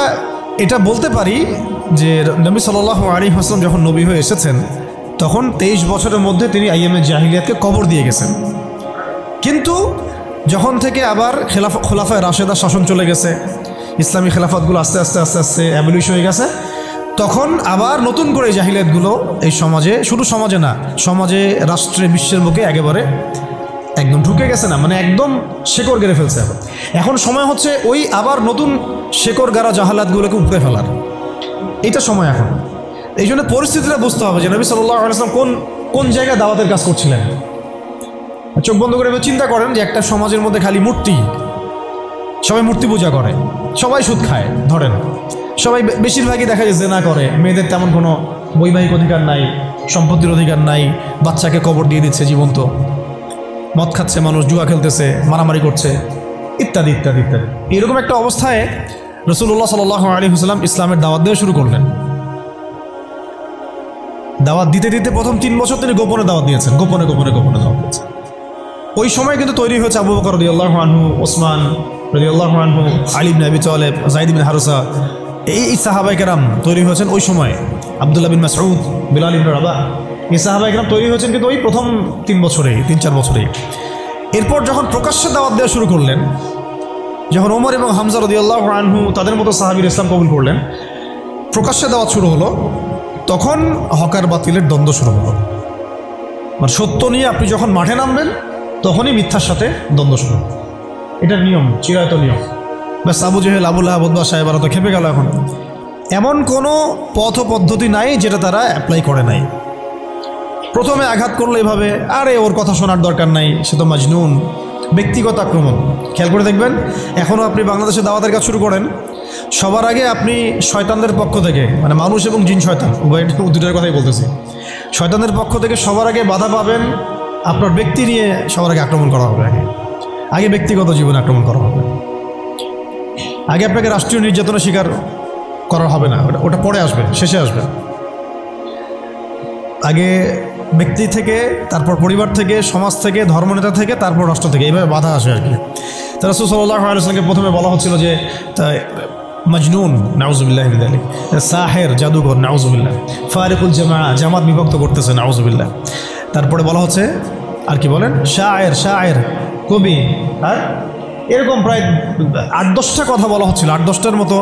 এটা বলতে পারি যে নবী সাল্লাল্লাহু আলাইহি ওয়াসাল্লাম যখন নবী হয়ে এসেছেন তখন 23 বছরের মধ্যে তিনি আইয়ামে জাহিলিয়াতকে কবর দিয়ে গেছেন। কিন্তু যখন থেকে আবার খোলাফায়ে রাশেদা শাসন চলে গেছে, ইসলামী খেলাফতগুলো আস্তে আস্তে আস্তে আস্তে অ্যাবলিশ হয়ে গেছে, তখন আবার নতুন করে এই জাহিলিয়াতগুলো এই সমাজে, শুধু সমাজে না, সমাজে, রাষ্ট্রে, বিশ্বের বুকে একেবারে একদম ঢুকে গেছে না, মানে একদম শেকড় গেড়ে ফেলছে। এখন সময় হচ্ছে ওই আবার নতুন শেকড় গাড়া জাহালাতগুলোকে উপড়ে ফেলার, এইটা সময় এখন। এই জন্য পরিস্থিতিটা বুঝতে হবে যে নবী সাল্লাল্লাহু আলাইহি ওয়াসাল্লাম কোন জায়গায় দাওয়াতের কাজ করছিলেন। চোখ বন্ধ করে চিন্তা করেন যে একটা সমাজের মধ্যে খালি মূর্তি, সবাই মূর্তি পূজা করে, সবাই সুদ খায়, ধরেন সবাই বেশিরভাগই দেখা যায় জেনা করে, মেয়েদের তেমন কোনো বৈবাহিক অধিকার নাই, সম্পত্তির অধিকার নাই, বাচ্চাকে কবর দিয়ে দিচ্ছে জীবন্ত, মদ খাচ্ছে মানুষ, জুয়া খেলতেছে, মারামারি করছে, ইত্যাদি ইত্যাদি ইত্যাদি। এরকম একটা অবস্থায় রাসূলুল্লাহ সাল্লাল্লাহু আলাইহি ওয়াসাল্লাম ইসলামের দাওয়াত দেওয়া শুরু করলেন। দাওয়াত দিতে দিতে প্রথম 3 বছর তিনি গোপনে দাওয়াত দিয়েছেন, গোপনে গোপনে গোপনে দাওয়াত দিয়েছেন। ওই সময় কিন্তু তৈরি হয়েছে আবু বকর রাদিয়াল্লাহু আনহু, ওসমান রাদিয়াল্লাহু আনহু, আলী ইবনে আবি তালেব, যায়েদ ইবনে হারসা, এই সাহাবায়ে কেরাম তৈরি হয়েছেন ওই সময়। আব্দুল্লাহ বিন মাসউদ, বিলাল ইবনে রাবাহ, এই সাহাবায়ে কেরাম তৈরি হয়েছেন কিন্তু ওই প্রথম 3 বছরেই, 3-4 বছরেই। এরপর যখন প্রকাশ্যে দাওয়াত দেওয়া শুরু করলেন, যখন ওমর এবং হামজা রাদিয়াল্লাহু আনহু তাদের মতো সাহাবীর ইসলাম কবুল করলেন, প্রকাশ্যে দাওয়াত শুরু হলো, তখন হকার বাতিলের দ্বন্দ্ব শুরু হলো। মানে সত্য নিয়ে আপনি যখন মাঠে নামবেন তখনই মিথ্যার সাথে দ্বন্দ্ব শুরু। এটার নিয়ম, চিরায়ত নিয়ম। ব্যাস Abu Jahl, Abu Lahab, Utba সাহেবরা তো খেপে গেল। এখন এমন কোনো পথ পদ্ধতি নাই যেটা তারা অ্যাপ্লাই করে নাই। প্রথমে আঘাত করলো এভাবে, আরে ওর কথা শোনার দরকার নাই, সে তো মাজনুন, ব্যক্তিগত আক্রমণ। খেয়াল করে দেখবেন এখনও আপনি বাংলাদেশে দাওয়াতের কাজ শুরু করেন, সবার আগে আপনি শয়তানদের পক্ষ থেকে, মানে মানুষ এবং জিন শয়তান উভয়, দুটার কথাই বলতেছি, শয়তানদের পক্ষ থেকে সবার আগে বাধা পাবেন, আপনার ব্যক্তি নিয়ে সবার আগে আক্রমণ করা হবে। আগে ব্যক্তিগত জীবনে আক্রমণ করা হবে, আগে আপনাকে রাষ্ট্রীয় নির্যাতনের শিকার করা হবে না, ওটা পরে আসবে, শেষে আসবে। আগে ব্যক্তি থেকে, তারপর পরিবার থেকে, সমাজ থেকে, ধর্মনেতা থেকে, তারপর রাষ্ট্র থেকে, এইভাবে বাধা আসে আর কি। তো রাসূল সাল্লাল্লাহু আলাইহি ওয়াসাল্লামকে প্রথমে বলা হচ্ছিল যে মজনুন, নাউজুবিল্লাহ মিন যালিক, সাহের, জাদুঘর, নাউজুবিল্লাহ, ফারিকুল জামাত বিভক্ত করতেছে, নাউজুবিল্লাহ। তারপরে বলা হচ্ছে আর কি বলেন, শায়ের, কবি, আর এরকম প্রায় 8-10টা কথা বলা হচ্ছিল, 8-10টার মতো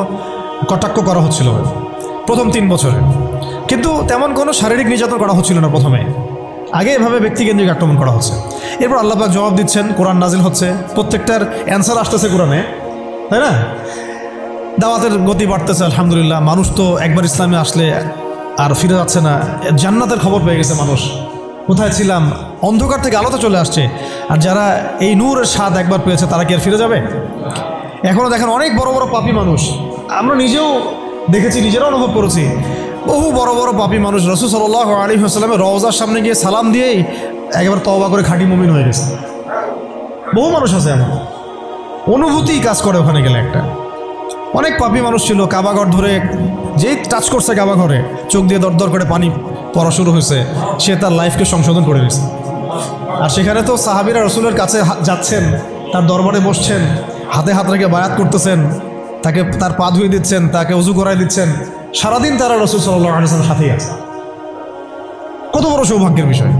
কটাক্ষ করা হচ্ছিল প্রথম 3 বছরে। কিন্তু তেমন কোনো শারীরিক নির্যাতন করা হচ্ছিল না প্রথমে, আগে এভাবে ব্যক্তিকেন্দ্রিক আক্রমণ করা হচ্ছে। এরপর আল্লাহ পাক জবাব দিচ্ছেন, কোরআন নাজিল হচ্ছে, প্রত্যেকটার অ্যান্সার আসতেছে কোরআনে, তাই না? দাওয়াতের গতি বাড়তেছে আলহামদুলিল্লাহ। মানুষ তো একবার ইসলামে আসলে আর ফিরে যাচ্ছে না, জান্নাতের খবর পেয়ে গেছে মানুষ। কোথায় ছিলাম, অন্ধকার থেকে আলোতে চলে আসছে। আর যারা এই নূরের স্বাদ একবার পেয়েছে তারা কি আর ফিরে যাবে? এখনও দেখেন অনেক বড় বড় পাপী মানুষ, আমরা নিজেও দেখেছি, নিজেরাও অনুভব করেছি, বহু বড় বড় পাপী মানুষ রাসূল সাল্লাল্লাহু আলাইহি ওয়াসাল্লামের রওজার সামনে গিয়ে সালাম দিয়েই একেবারে তওবা করে খাঁটি মুমিন হয়ে গেছে। বহু মানুষ আছে এমন, অনুভূতি কাজ করে ওখানে গেলে। একটা অনেক পাপী মানুষ ছিল, কাবাঘর ধরে যেই টাচ করছে কাবাঘরে, চোখ দিয়ে দরদর করে পানি পড়া শুরু হয়েছে, সে তার লাইফকে সংশোধন করে নিয়েছে। আর সেখানে তো সাহাবীরা রাসূলের কাছে যাচ্ছেন, তার দরবারে বসছেন, হাতে হাত রেখে বায়াত করতেছেন, তাকে তার পা ধুয়ে দিচ্ছেন, তাকে উজু করাই দিচ্ছেন, সারাদিন তারা রাসূল সাল্লাল্লাহু আলাইহি ওয়াসাল্লামের সাথেই আছে। কত বড় সৌভাগ্যের বিষয়।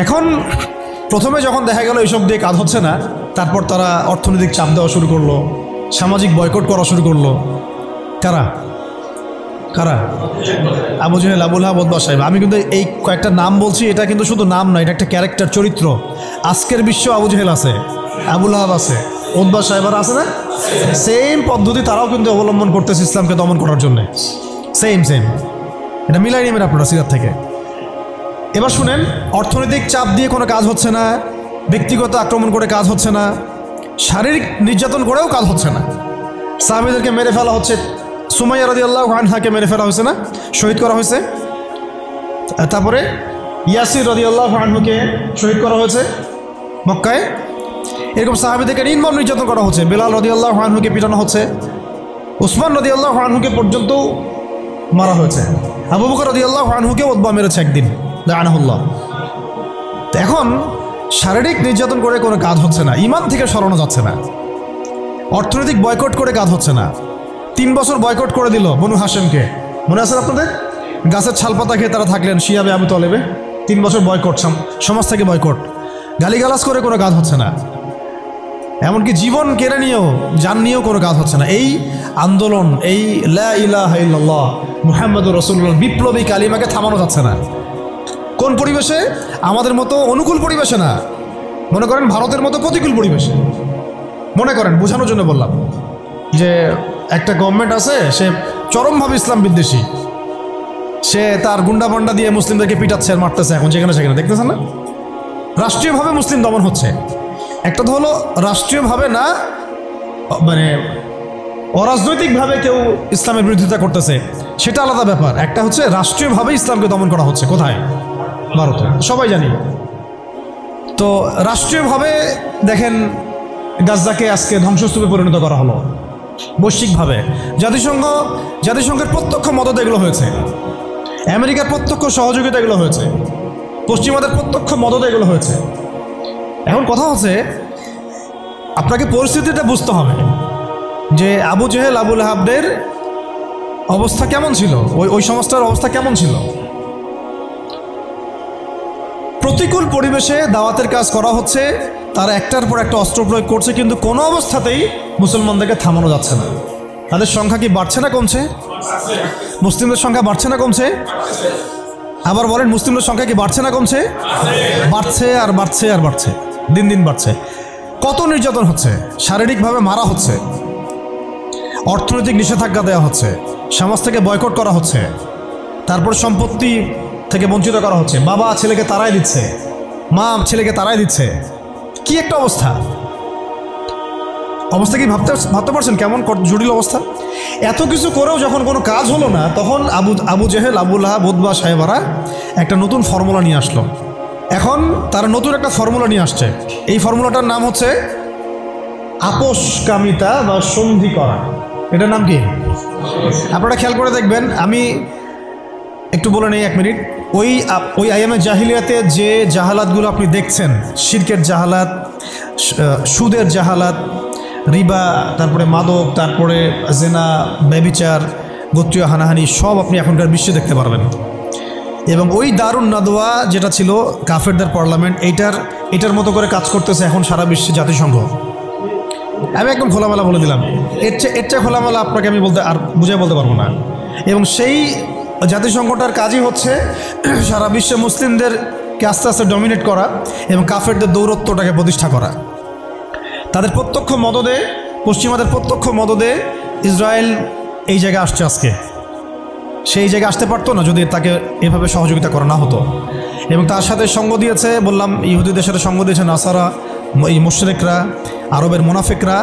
এখন প্রথমে যখন দেখা গেল এইসব দিয়ে কাজ হচ্ছে না, তারপর তারা অর্থনৈতিক চাপ দেওয়া শুরু করলো, সামাজিক বয়কট করা শুরু করলো। কারা? কারা? Abu Jahl, Abu Lahab, Utba সাহেব। আমি কিন্তু এই কয়েকটা নাম বলছি, এটা কিন্তু শুধু নাম নয়, এটা একটা ক্যারেক্টার, চরিত্র। আজকের বিশ্ব আবু জেহেল আছে, আবু লাহাব আছে, উতবা সাহেবরা আছে না? সেম পদ্ধতি তারাও কিন্তু অবলম্বন করতেছে ইসলামকে দমন করার জন্য। সেম সেম, এটা মিলাই নেবেন আপনারা সিরাত থেকে। এবার শুনেন, অর্থনৈতিক চাপ দিয়ে কোনো কাজ হচ্ছে না, ব্যক্তিগত আক্রমণ করে কাজ হচ্ছে না, শারীরিক নির্যাতন করেও কাজ হচ্ছে না। সাহাবীদেরকে মেরে ফেলা হচ্ছে, সুমাইয়া রাদিয়াল্লাহু আনহাকে মেরে ফেলা হয়েছে না, শহীদ করা হয়েছে। তারপরে ইয়াসির রাদিয়াল্লাহু আনহুকে শহীদ করা হয়েছে মক্কায়। এরকম সাহাবীদেরকে নির্মম নির্যাতন করা হচ্ছে। বেলাল রাদিয়াল্লাহু আনহুকে পিটানো হচ্ছে, উসমান রাদিয়াল্লাহু আনহুকে পর্যন্ত মারা হয়েছে, আবু বকর রাদিয়াল্লাহু আনহুকে উতবা মেরেছে একদিন, লাআনাহুল্লাহ। তো এখন শারীরিক নির্যাতন করে কোনো কাজ হচ্ছে না, ঈমান থেকে সরানো যাচ্ছে না, অর্থনৈতিক বয়কট করে কাজ হচ্ছে না। 3 বছর বয়কট করে দিল বনু হাশেমকে, মনে আছে আপনাদের? গাছের ছালপাতা খেয়ে তারা থাকলেন শিয়াবে আবু তলেবে। 3 বছর বয়কট, সমাজ থেকে বয়কট, গালিগালাজ করে কোনো কাজ হচ্ছে না, এমনকি জীবন কেড়ে নিয়েও, জান নিয়েও কোনো কাজ হচ্ছে না। এই আন্দোলন, এই লা ইলাহা ইল্লাল্লাহ মুহাম্মাদুর রাসূলুল্লাহ বিপ্লবী কালিমাকে থামানো যাচ্ছে না। কোন পরিবেশে? আমাদের মতো অনুকূল পরিবেশে না, মনে করেন ভারতের মতো প্রতিকূল পরিবেশে। মনে করেন, বোঝানোর জন্য বললাম যে একটা গভর্নমেন্ট আছে, সে চরমভাবে ইসলাম বিদ্বেষী, সে তার গুন্ডা পান্ডা দিয়ে মুসলিমদেরকে পিটাচ্ছে আর মারতেছে এখন যেখানে সেখানে, দেখতেছেন না? রাষ্ট্রীয়ভাবে মুসলিম দমন হচ্ছে। একটা তো হলো রাষ্ট্রীয়ভাবে না, মানে অরাজনৈতিকভাবে কেউ ইসলামের বিরোধিতা করতেছে, সেটা আলাদা ব্যাপার। একটা হচ্ছে রাষ্ট্রীয়ভাবে ইসলামকে দমন করা হচ্ছে। কোথায়? ভারতে, সবাই জানি। তো রাষ্ট্রীয়ভাবে দেখেন গাজ্জাকে আজকে ধ্বংসস্তূপে পরিণত করা হলো বৈশ্বিকভাবে। জাতিসংঘের প্রত্যক্ষ মদত এগুলো হয়েছে, আমেরিকার প্রত্যক্ষ সহযোগিতা এগুলো হয়েছে, পশ্চিমাদের প্রত্যক্ষ মদত এগুলো হয়েছে। এখন কথা হচ্ছে, আপনাকে পরিস্থিতিটা বুঝতে হবে যে আবু জেহেল, আবু লাহাবদের অবস্থা কেমন ছিল, ওই সমাজটার অবস্থা কেমন ছিল। প্রতিকূল পরিবেশে দাওয়াতের কাজ করা হচ্ছে, তারা একটার পর একটা অস্ত্র প্রয়োগ করছে, কিন্তু কোনো অবস্থাতেই মুসলমানদেরকে থামানো যাচ্ছে না। তাদের সংখ্যা কি বাড়ছে না কমছে? মুসলিমদের সংখ্যা বাড়ছে না কমছে? আবার বলেন, মুসলিমদের সংখ্যা কি বাড়ছে না কমছে? বাড়ছে আর বাড়ছে আর বাড়ছে, দিন দিন বাড়ছে। কত নির্যাতন হচ্ছে, শারীরিকভাবে মারা হচ্ছে, অর্থনৈতিক নিষেধাজ্ঞা দেওয়া হচ্ছে, সমাজ থেকে বয়কট করা হচ্ছে, তারপর সম্পত্তি থেকে বঞ্চিত করা হচ্ছে, বাবা ছেলেকে তাড়াই দিচ্ছে, মা ছেলেকে তাড়াই দিচ্ছে। কি একটা অবস্থা! অবস্থা কি ভাবতে পারছেন কেমন জটিল অবস্থা? এত কিছু করেও যখন কোনো কাজ হলো না, তখন Abu Jahl, Abu Lahab, Utba সাহেবারা একটা নতুন ফর্মুলা নিয়ে আসলো। এখন তারা নতুন একটা ফর্মুলা নিয়ে আসছে। এই ফর্মুলাটার নাম হচ্ছে আপোষকামিতা বা সন্ধি করা। এটার নাম কি? আপনারা খেয়াল করে দেখবেন, আমি একটু বলে নেই 1 মিনিট। ওই আইয়ামে জাহিলিয়াতে যে জাহালাতগুলো আপনি দেখছেন, শিরকের জাহালাত, সুদের জাহালাত, রিবা, তারপরে মাদক, তারপরে জেনা, ব্যভিচার, গোত্রীয় হানাহানি, সব আপনি এখনকার বিশ্বে দেখতে পারবেন। এবং ওই দারুন নাদওয়া যেটা ছিল কাফেরদের পার্লামেন্ট, এটার মতো করে কাজ করতেছে এখন সারা বিশ্বে জাতিসংঘ। আমি একদম খোলামেলা বলে দিলাম, এর চেয়ে খোলামেলা আপনাকে আমি বুঝাই বলতে পারবো না। এবং সেই জাতিসংঘটার কাজই হচ্ছে সারা বিশ্বে মুসলিমদেরকে আস্তে আস্তে ডমিনেট করা এবং কাফেরদের দৌরত্বটাকে প্রতিষ্ঠা করা। তাদের প্রত্যক্ষ মদদে, পশ্চিমাদের প্রত্যক্ষ মদদে ইসরায়েল এই জায়গায় আসছে আজকে। সেই জায়গায় আসতে পারতো না যদি তাকে এভাবে সহযোগিতা করা না হতো। এবং তার সাথে সঙ্গ দিয়েছে, বললাম, ইহুদিদের সাথে সঙ্গ দিয়েছে নাসারা, এই মুশরিকরা, আরবের মুনাফিকরা,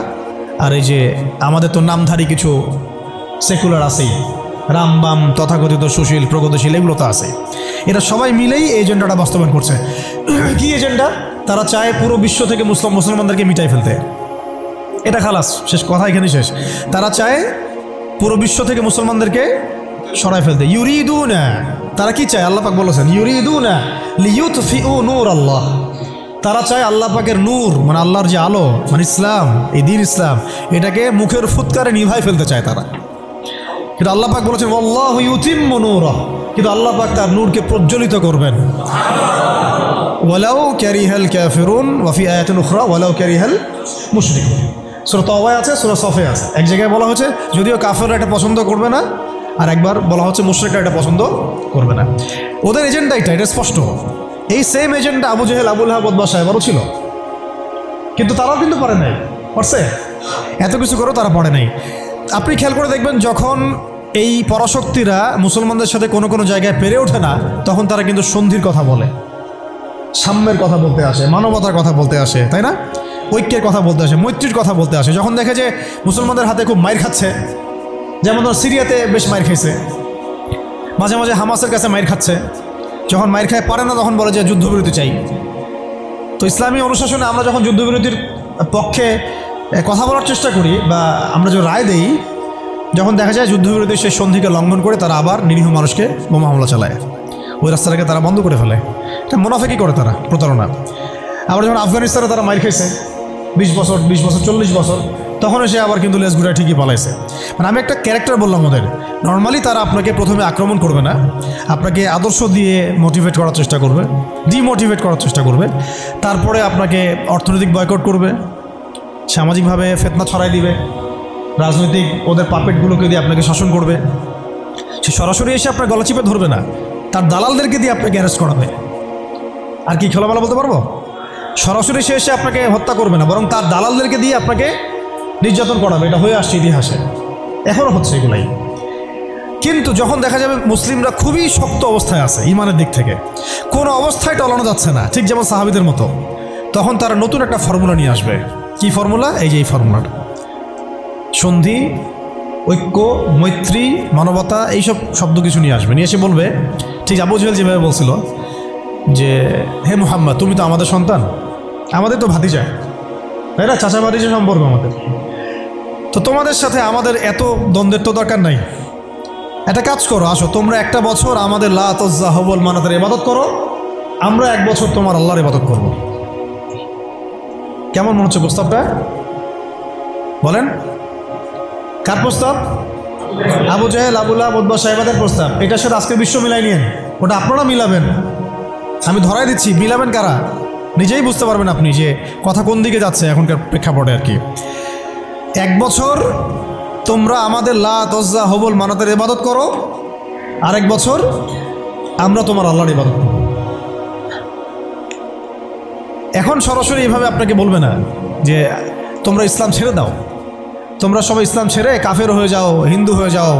আর এই যে আমাদের তো নামধারী কিছু সেকুলার আছেই, রামবাম, তথাকথিত সুশীল, প্রগতিশীল, এগুলো তো আছে। এরা সবাই মিলেই এই এজেন্ডাটা বাস্তবায়ন করছে। কি এজেন্ডা? তারা চায় পুরো বিশ্ব থেকে মুসলমানদেরকে মিটাই ফেলতে। এটা খালাস, শেষ কথা এখানে শেষ। তারা চায় পুরো বিশ্ব থেকে মুসলমানদেরকে সরাই ফেলতে। ইউরিদুনা, তারা কি চায়? আল্লাহ পাক বলেছেন, ইউরিদুনা লিইউতফিউ নূর আল্লাহ। তারা চায় আল্লাহ পাকের নূর, মানে আল্লাহর যে আলো, মানে ইসলাম, এই দ্বীন ইসলাম, এটাকে মুখের ফুৎকারে নিভাই ফেলতে চায় তারা। কিন্তু আল্লাহ পাক বলেছেন, আল্লাহু ইউতিম্মু নূরাহু, কিন্তু আল্লাহ পাক তার নূরকে প্রজ্বলিত করবেন। ওয়ালাউ কারিহাল কাফিরুন ওয়া ফি আয়াতিন উখরা ওয়ালাউ কারিহাল মুশরিকুন। সূরা তাওবায় আছে, সূরা সফে আছে। এক জায়গায় বলা হয়েছে যদিও কাফেররা এটা পছন্দ করবে না, আর একবার বলা হচ্ছে মুশরিকরা এটা পছন্দ করবে না। ওদের এজেন্ডা এটা স্পষ্ট। এই same agenda Abu Jahl, Abu Lahab, Utba সাহেবেরও ছিল, কিন্তু তারাও কিন্তু পারে নাই। পারছে? এত কিছু করেও তারা পারে নাই। আপনি খেয়াল করে দেখবেন, যখন এই পরাশক্তিরা মুসলমানদের সাথে কোনো কোনো জায়গায় পেরে ওঠে না, তখন তারা কিন্তু সন্ধির কথা বলে, সাম্যের কথা বলতে আসে, মানবতার কথা বলতে আসে, তাই না? ঐক্যের কথা বলতে আসে, মৈত্রীর কথা বলতে আসে। যখন দেখে যে মুসলমানদের হাতে খুব মাইর খাচ্ছে, যেমন ধর সিরিয়াতে বেশ মাইর খাইছে, মাঝে মাঝে হামাসের কাছে মাইর খাচ্ছে, যখন মাইর খায় পারে না তখন বলে যে যুদ্ধবিরতি চাই। তো ইসলামী অনুশাসনে আমরা যখন যুদ্ধবিরতির পক্ষে কথা বলার চেষ্টা করি বা আমরা যে রায় দেই, যখন দেখা যায় যুদ্ধবিরতির সেই সন্ধিকে লঙ্ঘন করে তারা আবার নিরীহ মানুষকে বোমা হামলা চালায়, ওই রাস্তাটাকে তারা বন্ধ করে ফেলে। এটা মুনাফিকি করে তারা, প্রতারণা। আবার যখন আফগানিস্তানে তারা মাইর খাইছে 20 বছর 40 বছর, তখন এসে আবার কিন্তু লেজ ঘুরে ঠিকই পালাইছে। মানে আমি একটা ক্যারেক্টার বললাম ওদের। নর্মালি তারা আপনাকে প্রথমে আক্রমণ করবে না, আপনাকে আদর্শ দিয়ে মোটিভেট করার চেষ্টা করবে, ডিমোটিভেট করার চেষ্টা করবে, তারপরে আপনাকে অর্থনৈতিক বয়কট করবে, সামাজিকভাবে ফেতনা ছড়াই দিবে, রাজনৈতিক ওদের পাপেটগুলোকে দিয়ে আপনাকে শাসন করবে। সে সরাসরি এসে আপনার গলা চিপে ধরবে না, তার দালালদেরকে দিয়ে আপনাকে অ্যারেস্ট করাবে। আর কি খোলামেলা বলতে পারবো? সরাসরি সে এসে আপনাকে হত্যা করবে না, বরং তার দালালদেরকে দিয়ে আপনাকে নির্যাতন করাবে। এটা হয়ে আসছে ইতিহাসে, এখনও হচ্ছে এগুলাই। কিন্তু যখন দেখা যাবে মুসলিমরা খুবই শক্ত অবস্থায় আছে ইমানের দিক থেকে, কোনো অবস্থায় টলানো যাচ্ছে না, ঠিক যেমন সাহাবীদের মতো, তখন তারা নতুন একটা ফর্মুলা নিয়ে আসবে। কি ফর্মুলা? এই যে এই ফর্মুলাটা, সন্ধি, ঐক্য, মৈত্রী, মানবতা, এইসব শব্দ কিছু নিয়ে আসবে। নিয়ে এসে বলবে, ঠিক আবু জেহেল যেভাবে বলছিল যে হে মুহাম্মদ, তুমি তো আমাদের সন্তান, আমাদের তো ভাতিজা, তাই না? চাচা ভাতিজা সম্পর্ক আমাদের, তো তোমাদের সাথে আমাদের এত দ্বন্দ্বের তো দরকার নাই। একটা কাজ করো, আসো তোমরা একটা বছর আমাদের লাত উজ্জা হবল মানাতের ইবাদত করো, আমরা 1 বছর তোমার আল্লাহর ইবাদত করব। কেমন মনে হচ্ছে প্রস্তাবটা? বলেন, কার প্রস্তাব? Abu Jahl, Abu Lahab, Utba সাহেবাদের প্রস্তাব। এটার সাথে আজকে বিশ্ব মিলাই নিয়েন, ওটা আপনারা মিলাবেন। আমি ধরাই দিচ্ছি, মিলাবেন কারা নিজেই বুঝতে পারবেন আপনি যে কথা কোন দিকে যাচ্ছে এখনকার প্রেক্ষাপটে আর কি। 1 বছর তোমরা আমাদের লাত উজ্জা হবল মানাতের ইবাদত করো, আর 1 বছর আমরা তোমার আল্লাহর ইবাদত করব। এখন সরাসরি এইভাবে আপনাকে বলবে না যে তোমরা ইসলাম ছেড়ে দাও, তোমরা সবাই ইসলাম ছেড়ে কাফের হয়ে যাও, হিন্দু হয়ে যাও,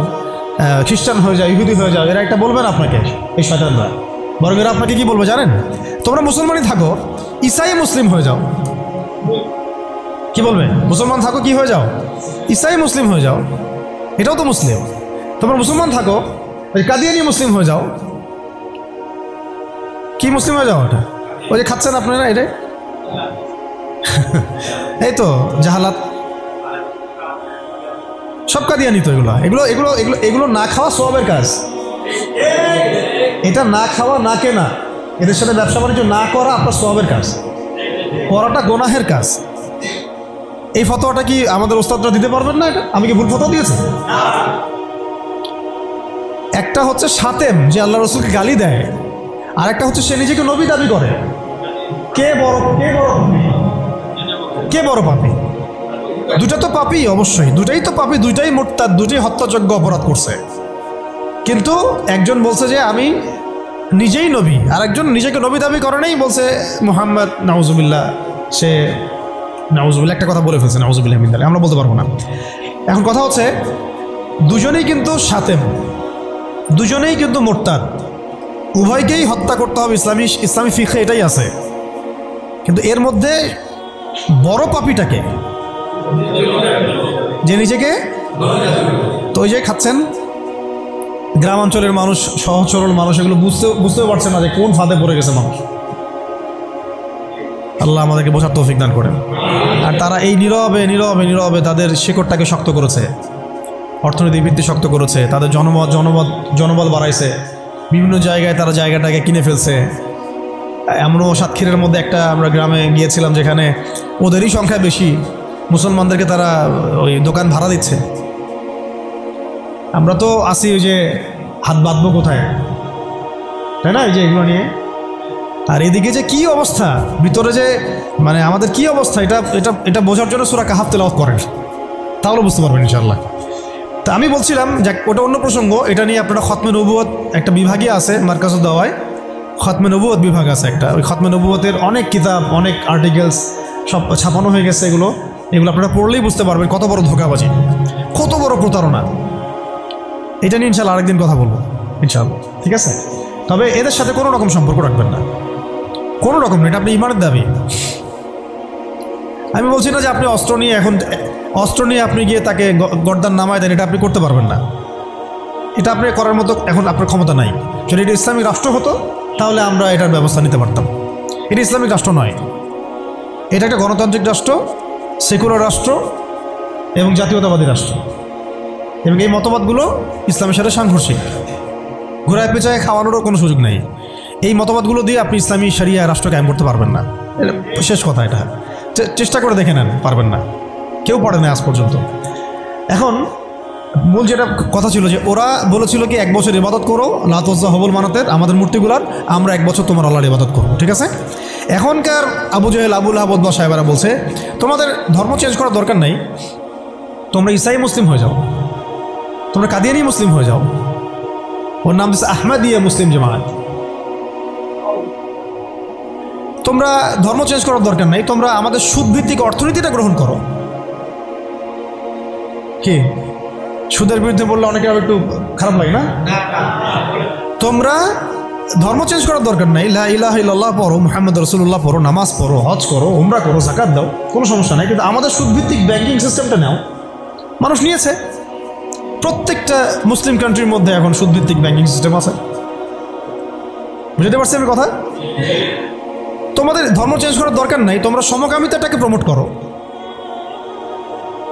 খ্রিস্টান হয়ে যাও, ইহুদি হয়ে যাও। এরা একটা বলবে না আপনাকে, এই শয়তানরা। বরং এরা আপনাকে কি বলবে জানেন? তোমরা মুসলমানই থাকো, ঈসাই মুসলিম হয়ে যাও। কি বলবে? মুসলমান থাকো, কি হয়ে যাও? ঈসাই মুসলিম হয়ে যাও, এটাও তো মুসলিম। তোমরা মুসলমান থাকো, কাদিয়ানি মুসলিম হয়ে যাও। কি মুসলিম হয়ে যাও? ওটা ওই যে খাচ্ছেন আপনারা, এটাই এই তো জাহালাত, সব কাদিয়ানি তো। এগুলো এগুলো এগুলো এগুলো এগুলো না খাওয়া সওয়াবের কাজ। এটা না খাওয়া, না কেনা, এদের সাথে ব্যবসা বাণিজ্য না করা আপনার সওয়াবের কাজ, করাটা গুনাহের কাজ। এই ফতোয়াটা কি আমাদের ওস্তাদরা দিতে পারবেন না? এটা আমি কি ভুল ফতোয়া দিয়েছি? একটা হচ্ছে সাতেম, যে আল্লাহ রসুলকে গালি দেয়, আর একটা হচ্ছে সে নিজেকে নবী দাবি করে। কে বড় কে বড় পাপী? দুটা তো পাপী, অবশ্যই দুটাই তো পাপী, দুইটাই মুরতাদ, দুটোই হত্যাযোগ্য অপরাধ করছে। কিন্তু একজন বলছে যে আমি নিজেই নবী, আর একজন নিজেকে নবী দাবি করে নাই, বলছে মুহাম্মদ নাউজুবিল্লাহ, সে নাউজুবিল্লাহ একটা কথা বলে ফেলছে, নাউজুবিল্লাহ মিন যালিক, আমরা বলতে পারবো না। এখন কথা হচ্ছে দুজনেই কিন্তু সাতেম, দুজনেই কিন্তু মুরতাদ, উভয়কেই হত্যা করতে হবে। ইসলামী ফিকহে এটাই আছে। কিন্তু এর মধ্যে বড় পাপীটাকে, যে নিজেকে, তো ওই যে খাচ্ছেন গ্রামাঞ্চলের মানুষ, সহজ সরল মানুষ, এগুলো বুঝতেও পারছে না যে কোন ফাঁদে পড়ে গেছে মানুষ। আল্লাহ আমাদেরকে বোঝার তৌফিক দান করেন। আর তারা এই নীরবে নীরবে নীরবে তাদের শিকড়টাকে শক্ত করেছে, অর্থনৈতিক ভিত্তি শক্ত করেছে, তাদের জনবল বাড়াইছে, বিভিন্ন জায়গায় তারা জায়গাটাকে কিনে ফেলছে। এমনও সাতক্ষীরের মধ্যে একটা আমরা গ্রামে গিয়েছিলাম যেখানে ওদেরই সংখ্যা বেশি, মুসলমানদেরকে তারা ওই দোকান ভাড়া দিচ্ছে। আমরা তো আসি ওই যে হাত বাঁধবো কোথায়, তাই না, এই যে এগুলো নিয়ে। আর এদিকে যে কি অবস্থা ভিতরে, যে মানে আমাদের কি অবস্থা, এটা এটা এটা বোঝার জন্য সূরা কাহাফ তেলাওয়াত করেন, তাহলে বুঝতে পারবেন ইনশাআল্লাহ। তা আমি বলছিলাম যে ওটা অন্য প্রসঙ্গ, এটা নিয়ে আপনারা খতমে নবুয়ত একটা বিভাগই আছে মার্কাজুদ দাওয়ায়, খতমে নবুয়ত বিভাগ আছে একটা। ওই খতমে নবুয়তের অনেক কিতাব, অনেক আর্টিকেলস সব ছাপানো হয়ে গেছে। এগুলো আপনারা পড়লেই বুঝতে পারবেন কত বড় ধোঁকাবাজি, কত বড় প্রতারণা। এটা নিয়ে ইনশাল্লাহ আরেকদিন কথা বলবো ইনশাল্লাহ, ঠিক আছে? তবে এদের সাথে কোনো রকম সম্পর্ক রাখবেন না, কোনো রকম না। এটা আপনি ইমানের দাবি। আমি বলছি না যে আপনি অস্ত্র নিয়ে আপনি গিয়ে তাকে গর্দান নামায় দেন, এটা আপনি করতে পারবেন না। এটা আপনি করার মতো এখন আপনার ক্ষমতা নাই। যদি এটা ইসলামিক রাষ্ট্র হতো তাহলে আমরা এটার ব্যবস্থা নিতে পারতাম। এটা ইসলামিক রাষ্ট্র নয়, এটা একটা গণতান্ত্রিক রাষ্ট্র, সেকুলার রাষ্ট্র এবং জাতীয়তাবাদী রাষ্ট্র, এবং এই মতবাদগুলো ইসলামের সাথে সাংঘর্ষিক। ঘোরায় পেঁচায় খাওয়ানোরও কোনো সুযোগ নেই। এই মতবাদগুলো দিয়ে আপনি ইসলামী শরিয়া রাষ্ট্র কায়েম করতে পারবেন না, শেষ কথা। এটা চেষ্টা করে দেখে নেন, পারবেন না, কেউ পারে না আজ পর্যন্ত। এখন মূল যেটা কথা ছিল যে ওরা বলেছিল কি 1 বছর ইবাদত করো লাতজ্জা হবল মানাতের আমাদের মূর্তিগুলার, আমরা 1 বছর তোমার আল্লাহর ইবাদত করবো, ঠিক আছে? এখনকার আবু জাহেল, আবুল আহাব বা সাহেবেরা বলছে তোমাদের ধর্ম চেঞ্জ করার দরকার নাই, তোমরা ইসাই মুসলিম হয়ে যাও, তোমরা কাদিয়ানি মুসলিম হয়ে যাও। ওর নাম দিচ্ছে আহমদিয়া মুসলিম জামাত। তোমরা ধর্ম চেঞ্জ করার দরকার নাই, তোমরা আমাদের সুদভিত্তিক অর্থনীতিটা গ্রহণ করো। কি সুদের বিরুদ্ধে বললে অনেকে একটু খারাপ লাগে না? তোমরা ধর্ম চেঞ্জ করার দরকার নাই, লা ইলাহা ইল্লাল্লাহ পড়ো, মুহাম্মদ রাসূলুল্লাহ পড়ো, নামাজ পড়ো, হজ করো, উমরা করো, যাকাত দাও, কোনো সমস্যা নাই, কিন্তু আমাদের সুদভিত্তিক ব্যাংকিং সিস্টেমটা নাও। মানুষ নিয়েছে, প্রত্যেকটা মুসলিম কান্ট্রির মধ্যে এখন সুদভিত্তিক ব্যাংকিং সিস্টেম আছে। বুঝতে পারছি আমি কথা? তোমাদের ধর্ম চেঞ্জ করার দরকার নাই, তোমরা সমকামিতাটাকে প্রমোট করো।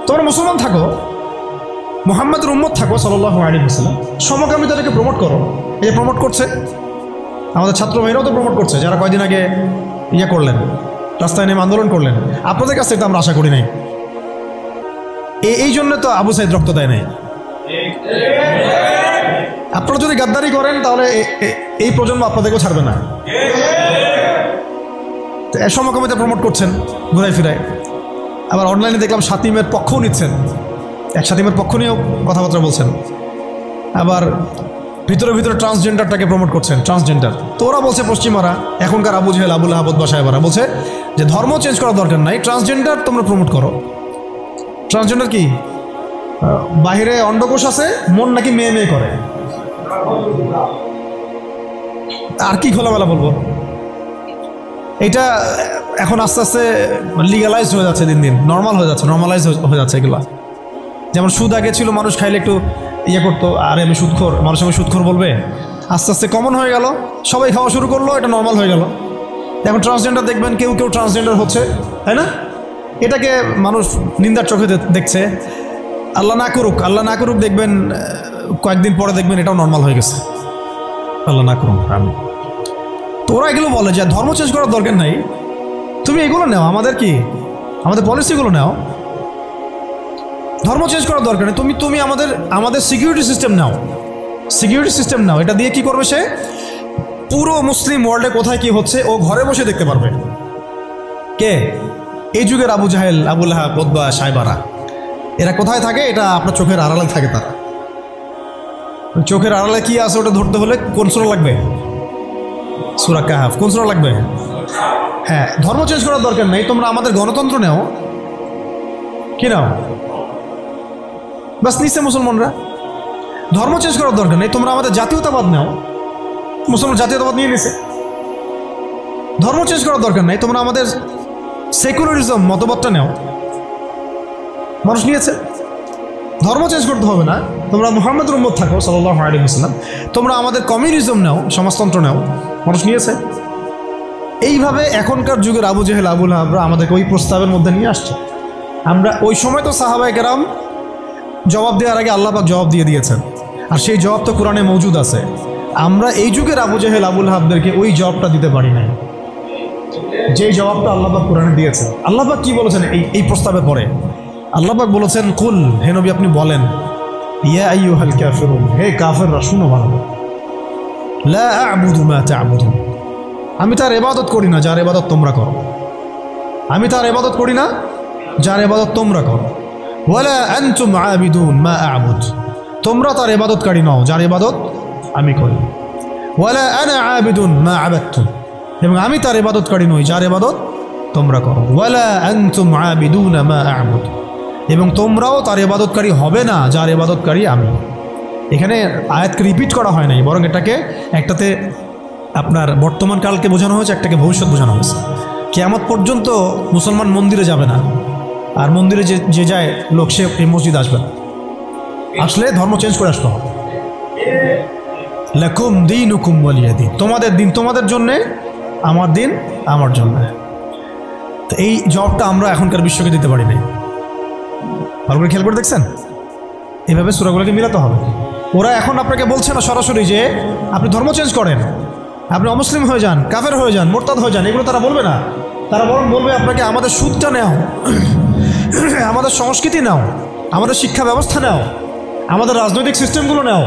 তোমরা মুসলমান থাকো, মুহাম্মদের উম্মত থাকো সাল্লাল্লাহু আলাইহি ওয়াসাল্লাম, সমকামিতাটাকে প্রমোট করো। এই যে প্রমোট করছে আমাদের ছাত্র ভাইরাও তো প্রমোট করছে, যারা কয়দিন আগে করলেন, রাস্তায় নেমে আন্দোলন করলেন। আপনাদের কাছে এটা আমরা আশা করি নাই। এই জন্য তো আবু সাইদ রক্ত দেয় নাই। আপনারা যদি গাদ্দারি করেন তাহলে এই প্রজন্ম আপনাদেরকেও ছাড়বে না। সমকামিতা প্রমোট করছেন ঘুরাই ফিরায়, আবার অনলাইনে দেখলাম শাতিমের পক্ষও নিচ্ছেন, শাতিমের পক্ষ নিয়েও কথাবার্তা বলছেন, আবার ভিতরে ট্রান্সজেন্ডারটাকে প্রমোট করছেন, ট্রান্সজেন্ডার। তো ওরা বলছে পশ্চিমারা, এখনকার আবু জাহেল, আবুল আহাব বা সাহেবারা বলছে যে ধর্ম চেঞ্জ করার দরকার নাই, ট্রান্সজেন্ডার তোমরা প্রমোট করো। ট্রান্সজেন্ডার কি? বাহিরে অন্ডকোষ আছে, মন নাকি মেয়ে করে। আর কি খোলামেলা বলবো? এটা এখন আস্তে আস্তে লিগালাইজ হয়ে যাচ্ছে, দিন দিন নর্মাল হয়ে যাচ্ছে, নর্মালাইজ হয়ে যাচ্ছে এগুলা। যেমন সুদ আগে ছিল, মানুষ খাইলে একটু করতো, আরে আমি সুদখোর, মানুষ আমি সুদখোর বলবে, আস্তে আস্তে কমন হয়ে গেল, সবাই খাওয়া শুরু করলো, এটা নর্মাল হয়ে গেল। এখন ট্রান্সজেন্ডার দেখবেন কেউ ট্রান্সজেন্ডার হচ্ছে, তাই না? এটাকে মানুষ নিন্দার চোখে দেখছে। আল্লাহ না করুক দেখবেন কয়েকদিন পরে দেখবেন এটাও নর্মাল হয়ে গেছে। আল্লাহ না করুক। তো ওরা এগুলো বলে যে ধর্ম চেঞ্জ করার দরকার নাই, তুমি এগুলো নাও, আমাদের পলিসিগুলো নাও, ধর্ম চেঞ্জ করার দরকার নেই। তুমি আমাদের সিকিউরিটি সিস্টেম নাও। এটা দিয়ে কি করবে সে? পুরো মুসলিম ওয়ার্ল্ডে কোথায় কি হচ্ছে ও ঘরে বসে দেখতে পারবে। কে? এই যুগের আবু জাহেল, আবুল আহাব, উতবা, সাইবারা, এরা কোথায় থাকে? এটা আপনার চোখের আড়ালে থাকে। তারা চোখের আড়ালে কি আছে ওটা ধরতে হলে কোন সূরা লাগবে? সূরা কাহাফ। কোন সূরা লাগবে? হ্যাঁ, ধর্ম চেঞ্জ করার দরকার নেই, তোমরা আমাদের গণতন্ত্র নাও। কি নাও? বাস নিচ্ছে মুসলমানরা। ধর্ম চেঞ্জ করার দরকার নেই, তোমরা আমাদের জাতীয়তাবাদ নাও। মুসলমান জাতীয়তাবাদ নিয়ে নিছে। ধর্ম চেঞ্জ করার দরকার নেই, তোমরা আমাদের সেকুলারিজম মতবাদটা নাও। মানুষ নিয়েছে। ধর্ম চেঞ্জ করতে হবে না, তোমরা মুহাম্মদের উম্মত থাকো সাল্লাল্লাহু আলাইহি ওয়াসাল্লাম, তোমরা আমাদের কমিউনিজম নাও, সমাজতন্ত্র নাও। মানুষ নিয়েছে। এইভাবে এখনকার যুগের আবু জাহেল, আবুল আহাবরা আমাদেরকে ওই প্রস্তাবের মধ্যে নিয়ে আসছে। আমরা ওই সময় তো সাহাবায়ে কেরাম জবাব দেওয়ার আগে আল্লাহ পাক জবাব দিয়ে দিয়েছেন, আর সেই জবাব তো কোরআনে মওজুদ আছে। আমরা এই যুগের আবু জাহেল, আবুল আহাবদেরকে ওই জবাবটা দিতে পারি নাই, যে জবাবটা আল্লাহ পাক কোরআনে দিয়েছেন। আল্লাহ পাক কি বলেছেন এই প্রস্তাবের পরে? আল্লাহ পাক বলেছেন, কুল, হে নবী আপনি বলেন, ইয়া আইয়ুহাল কাফিরুন, হে কাফেররা শুনো ভালো, লা আ'বুদু মা তা'বুদুন, আমি তার ইবাদত করি না যার ইবাদত তোমরা করো। আমি তার ইবাদত করি না যার ইবাদত তোমরা করো। ওয়ালা আনতুম আবিদুন মা আ'বুদ, তোমরা তার ইবাদতকারী নও যার ইবাদত আমি করি। ওয়ালা আনা আবিদুন মা আবাদতুম, এবং আমি তার ইবাদতকারী নই যার ইবাদত তোমরা করো। ওয়ালা আনতুম আবিদুনা মা আ'বুদ, এবং তোমরাও তার ইবাদতকারী হবে না যার ইবাদতকারী আমি। এখানে আয়াতকে রিপিট করা হয় নাই, বরং এটাকে একটাতে আপনার বর্তমান কালকে বোঝানো হয়েছে, একটাকে ভবিষ্যৎ বোঝানো হয়েছে। কিয়ামত পর্যন্ত মুসলমান মন্দিরে যাবে না, আর মন্দিরে যে যায় লোক সে এই মসজিদ আসবে না, আসলে ধর্ম চেঞ্জ করে আসতে হবে। লাকুম দীনুকুম ওয়ালিয়া দীন, তোমাদের দিন তোমাদের জন্যে, আমার দিন আমার জন্য। তো এই জবটা আমরা এখনকার বিশ্বকে দিতে পারি নাই। ভালো করে খেয়াল করে দেখছেন, এইভাবে সূরাগুলোকে মিলাতে হবে। ওরা এখন আপনাকে বলছে না সরাসরি যে আপনি ধর্ম চেঞ্জ করেন, আপনি অমুসলিম হয়ে যান, কাফের হয়ে যান, মোরতাদ হয়ে যান, এগুলো তারা বলবে না। তারা বরং বলবে আপনাকে আমাদের সুদটা নাও, আমাদের সংস্কৃতি নাও, আমাদের শিক্ষা ব্যবস্থা নাও, আমাদের রাজনৈতিক সিস্টেমগুলো নাও,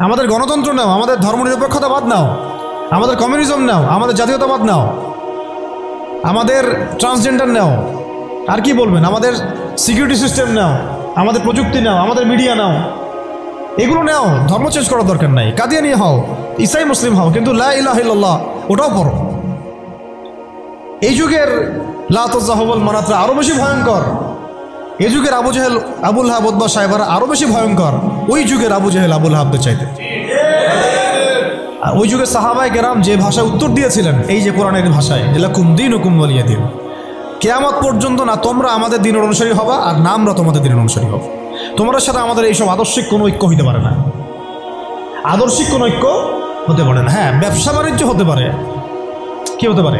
আমাদের গণতন্ত্র নাও, আমাদের ধর্মনিরপেক্ষতাবাদ নাও, আমাদের কমিউনিজম নাও, আমাদের জাতীয়তাবাদ নাও, আমাদের ট্রান্সজেন্ডার নাও, আর কি বলবেন, আমাদের সিকিউরিটি সিস্টেম নাও, আমাদের প্রযুক্তি নাও, আমাদের মিডিয়া নাও, এগুলো নাও। ধর্ম চেঞ্জ করার দরকার নাই, কাদিয়ানি হও, ইসাই মুসলিম হও, কিন্তু লা ইলাহা ইল্লাল্লাহ ওটাও পড়ো। এই যুগের লা তাযাহুবুল মানাতরা আরও বেশি ভয়ঙ্কর, এই যুগের আবু জেহেল আবুল হাব উতবা সাহেবরা আরও বেশি ভয়ঙ্কর ওই যুগের আবু জেহেল আবুল হাবদের চাইতে। আর ওই যুগের সাহাবায়ে কেরাম যে ভাষায় উত্তর দিয়েছিলেন, এই যে কোরআনের ভাষায়, লাকুম দীনুকুম ওয়ালিয়া দীন, কিয়ামত পর্যন্ত না তোমরা আমাদের দিনের অনুসারী হবা, আর না আমরা তোমাদের দিনের অনুসারী হব। তোমাদের সাথে আমাদের এইসব আদর্শিক কোনো ঐক্য হতে পারে না, আদর্শিক কোনো ঐক্য হতে পারে না। হ্যাঁ, ব্যবসা বাণিজ্য হতে পারে, কি হতে পারে,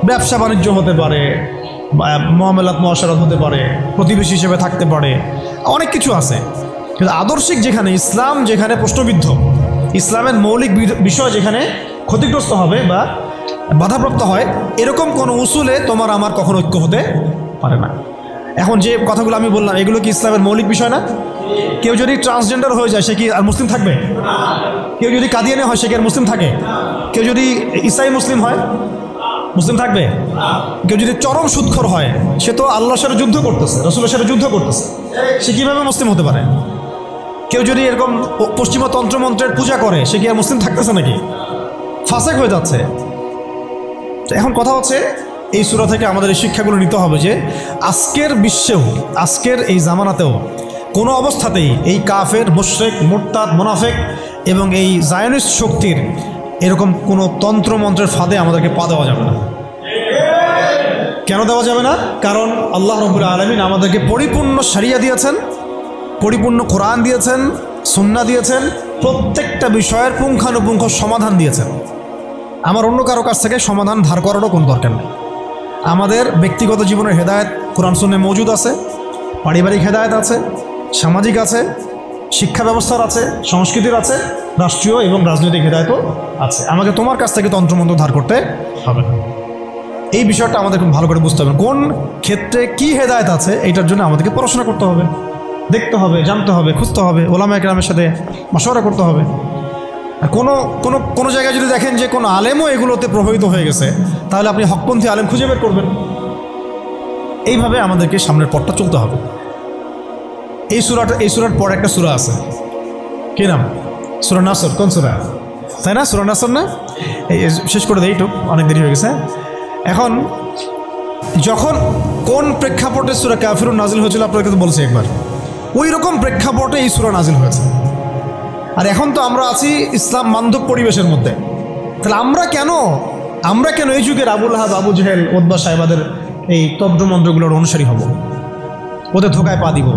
ব্যবসা বাণিজ্য হতে পারে, মুআমালাত মুআশারাত হতে পারে, প্রতিবেশী হিসেবে থাকতে পারে, অনেক কিছু আছে। কিন্তু আদর্শিক যেখানে, ইসলাম যেখানে প্রশ্নবিদ্ধ, ইসলামের মৌলিক বিষয় যেখানে ক্ষতিগ্রস্ত হবে বা বাধাপ্রাপ্ত হয়, এরকম কোনো উসুলে তোমার আমার কখনো ঐক্য হতে পারে না। এখন যে কথাগুলো আমি বললাম, এগুলো কি ইসলামের মৌলিক বিষয় না? কেউ যদি ট্রান্সজেন্ডার হয়ে যায় সে কি আর মুসলিম থাকবে? কেউ যদি কাদিয়ানি হয় সে কি আর মুসলিম থাকে? কেউ যদি ইসাই মুসলিম হয় মুসলিম থাকবে? কেউ যদি চরম সুদখোর হয়, সে তো আল্লাহর সাথে যুদ্ধ করতেছে, রাসূলের সাথে যুদ্ধ করতেছে, সে কীভাবে মুসলিম হতে পারে? কেউ যদি এরকম পশ্চিমা তন্ত্রমন্ত্রের পূজা করে, সে কি আর মুসলিম থাকতেছে নাকি? ফাসেক হয়ে যাচ্ছে। এখন কথা হচ্ছে, এই সূরা থেকে আমাদের এই শিক্ষাগুলো নিতে হবে যে আজকের বিশ্বেও, আজকের এই জামানাতেও কোনো অবস্থাতেই এই কাফের, মুশরিক, মুরতাদ, মুনাফিক এবং এই জায়নিস্ট শক্তির এরকম কোনো তন্ত্রমন্ত্রের ফাঁদে আমাদেরকে পা দেওয়া যাবে না। কেন দেওয়া যাবে না? কারণ আল্লাহ রাব্বুল আলামিন আমাদেরকে পরিপূর্ণ শরিয়া দিয়েছেন, পরিপূর্ণ কোরআন দিয়েছেন, সুন্নাহ দিয়েছেন, প্রত্যেকটা বিষয়ের পুঙ্খানুপুঙ্খ সমাধান দিয়েছেন। আমার অন্য কারো কাছ থেকে সমাধান ধার করারও কোনো দরকার নেই। আমাদের ব্যক্তিগত জীবনের হেদায়েত কোরআন সুন্নাহে মওজুদ আছে, পারিবারিক হেদায়েত আছে, সামাজিক আছে, শিক্ষা ব্যবস্থার আছে, সংস্কৃতির আছে, রাষ্ট্রীয় এবং রাজনৈতিক হেদায়েতও আছে। আমাকে তোমার কাছ থেকে তন্ত্রমন্ত্র ধার করতে হবে না। এই বিষয়টা আমাদের খুব ভালো করে বুঝতে হবে, কোন ক্ষেত্রে কি হেদায়েত আছে, এইটার জন্য আমাদেরকে পড়াশোনা করতে হবে, দেখতে হবে, জানতে হবে, খুঁজতে হবে, ওলামায়ে কেরামের সাথে মাশওয়ারা করতে হবে। আর কোনো জায়গায় যদি দেখেন যে কোনো আলেমও এগুলোতে প্রভাবিত হয়ে গেছে, তাহলে আপনি হকপন্থী আলেম খুঁজে বের করবেন। এইভাবে আমাদেরকে সামনের পথটা চলতে হবে। এই সূরার পর একটা সূরা আছে, কি নাম? সূরা নাসর। কোন সূরা? তাই না? সূরা নাসর না? এই শেষ করে দেই, একটু অনেক দেরি হয়ে গেছে। এখন যখন কোন প্রেক্ষাপটে সূরা কাফিরুন নাজিল হয়েছিল আপনাকে তো বলছি একবার, ওই রকম প্রেক্ষাপটে এই সূরা নাজিল হয়েছে। আর এখন তো আমরা আছি ইসলাম বান্ধব পরিবেশের মধ্যে, তাহলে আমরা কেন এই যুগের আবুল হাব, আবু জেহেল, উতবা সাহেবাদের এই তন্ত্রমন্ত্রগুলোর অনুসারী হব, ওদের ধোকায় পা দিব?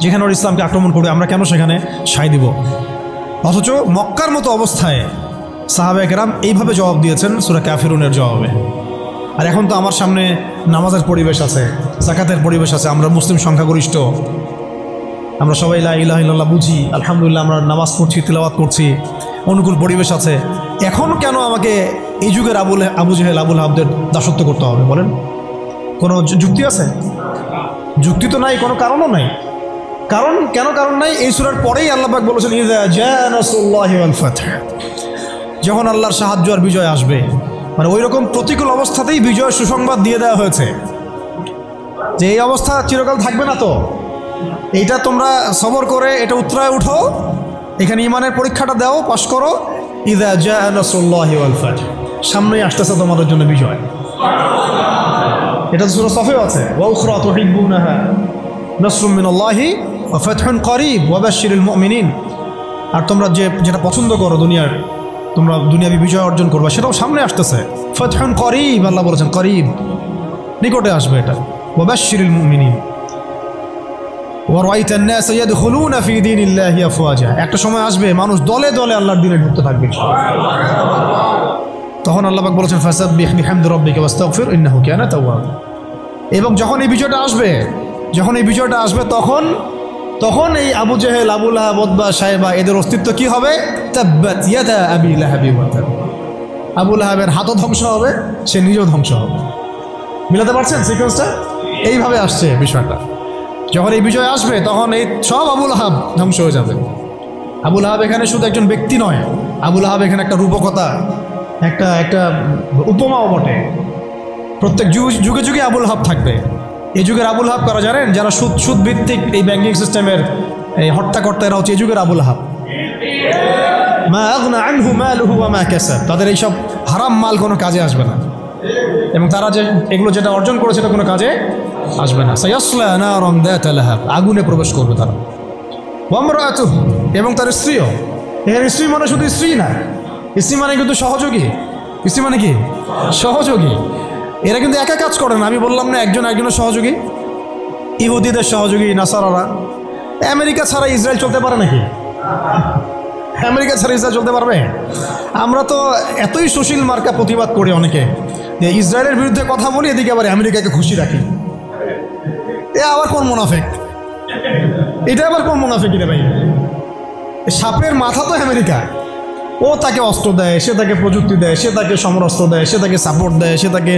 যেখানে ওর ইসলামকে আক্রমণ করবে আমরা কেন সেখানে সায় দিব? অথচ মক্কার মতো অবস্থায় সাহাবায়ে কেরাম এইভাবে জবাব দিয়েছেন সূরা কাফিরুনের জবাবে। আর এখন তো আমার সামনে নামাজের পরিবেশ আছে, যাকাতের পরিবেশ আছে, আমরা মুসলিম সংখ্যাগরিষ্ঠ, আমরা সবাই লা ইলাহা ইল্লাল্লাহ বুঝি, আলহামদুলিল্লাহ আমরা নামাজ পড়ছি, তিলাওয়াত করছি, অনুকূল পরিবেশ আছে। এখন কেন আমাকে এই যুগের আবু জেহেল, আবুল হাবদের দাসত্ব করতে হবে বলেন? কোনো যুক্তি আছে? যুক্তি তো নাই, কোনো কারণও নাই। কারণ নাই। এই সূরার পরেই আল্লাহ পাক বলেছেন, ইযা জাআ নাসরুল্লাহি ওয়াল ফাth, যখন আল্লাহর সাহায্য আর বিজয় আসবে। মানে ওই রকম প্রতিকূল অবস্থাতেই বিজয়ের সুসংবাদ দিয়ে দেওয়া হয়েছে। যে এই অবস্থা চিরকাল থাকবে না তো, এইটা তোমরা সবর করে এটা উতরায় উঠো, এখানে ইমানের পরীক্ষাটা দাও, পাশ করো। ইযা জাআ নাসরুল্লাহি ওয়াল ফাতহ, সামনেই আসতেছে তোমাদের জন্য বিজয়। এটা সূরা সফেও আছে, ওয়া উখরা তুহিব্বুনাহা নাসরুম মিনাল্লাহি ওয়া ফাতহুন করিব ওয়া বাশশিরিল মুমিনিন। আর তোমরা যেটা পছন্দ করো দুনিয়ার, তোমরা দুনিয়াবি বিজয় অর্জন করবা, সেটাও সামনে আসতেছে। ফাতহুন করিব, আল্লাহ বলেছেন করিব, নিকটে আসবে এটা। ওয়া বাশশিরিল মুমিনিন ওয়া রাআইতান নাস ইয়াদখুলুনা ফি দীনিল্লাহি আফওয়াজা, একটা সময় আসবে মানুষ দলে দলে আল্লাহর দ্বীনে ঢুকতে থাকবে। তখন আল্লাহ পাক বলেছেন ফাসাব্বিহ বিহামদি রাব্বিকা ওয়াস্তাগফির ইন্নাহু কানা তাওয়াবা। এবং যখন এই বিজয়টা আসবে, তখন এই Abu Jahl, Abu Lahab, Utba, শায়বা এদের অস্তিত্ব কি হবে? তাব্বাত ইয়াদা আবি লাহাবি ওয়া তাব। আবু লাহাবের হাতও ধ্বংস হবে, সে নিজেও ধ্বংস হবে। মিলাতে পারছেন সিকোয়েন্সটা? এইভাবে আসছে বিষয়টা। যখন এই বিজয় আসবে তখন এই সব আবু লাহাব ধ্বংস হয়ে যাবে। আবু লাহাব এখানে শুধু একজন ব্যক্তি নয়, আবু লাহাব এখানে একটা রূপকথা, একটা উপমাও বটে। প্রত্যেক যুগে যুগে আবু লাহাব থাকবে। এই যুগের আবু লাহাব কারা জানেন? যারা সুদ ভিত্তিক এই ব্যাংকিং সিস্টেমের এই হত্যাকর্তা, এরা হচ্ছে এই যুগের আবু লাহাব। মা আগনা আনহু মালুহু ওয়া মা কাসাব, তাদের এইসব হারাম মাল কোনো কাজে আসবে না, এবং তারা যেটা অর্জন করেছে সেটা কোনো কাজে আসবে না। সায়াসলা নারান যাতা লাহাব, আগুনে প্রবেশ করবে তারা। ওয়া ইমরাতুহু, এবং তার স্ত্রীও। এখানে স্ত্রী মানে শুধু স্ত্রী না, স্ত্রী মানে কিন্তু সহযোগী। স্ত্রী মানে কি? সহযোগী। এরা কিন্তু একা কাজ করে না, আমি বললাম না একজনের সহযোগী। ইহুদিদের সহযোগী নাসারারা। আমেরিকা ছাড়া ইসরায়েল চলতে পারে নাকি? আমেরিকা ছাড়া ইসরায়েল চলতে পারবে? আমরা তো এতই সুশীল মার্কা প্রতিবাদ করি অনেকে, যে ইসরায়েলের বিরুদ্ধে কথা বলি, এদিকে আবার আমেরিকাকে খুশি রাখি। এ আবার কোন মুনাফিক? এটা আবার কোন মুনাফিক রে ভাই? সাপের মাথা তো আমেরিকা। ও তাকে অস্ত্র দেয়, সে তাকে প্রযুক্তি দেয়, সে তাকে সমরাস্ত্র দেয়, সে তাকে সাপোর্ট দেয়, সে তাকে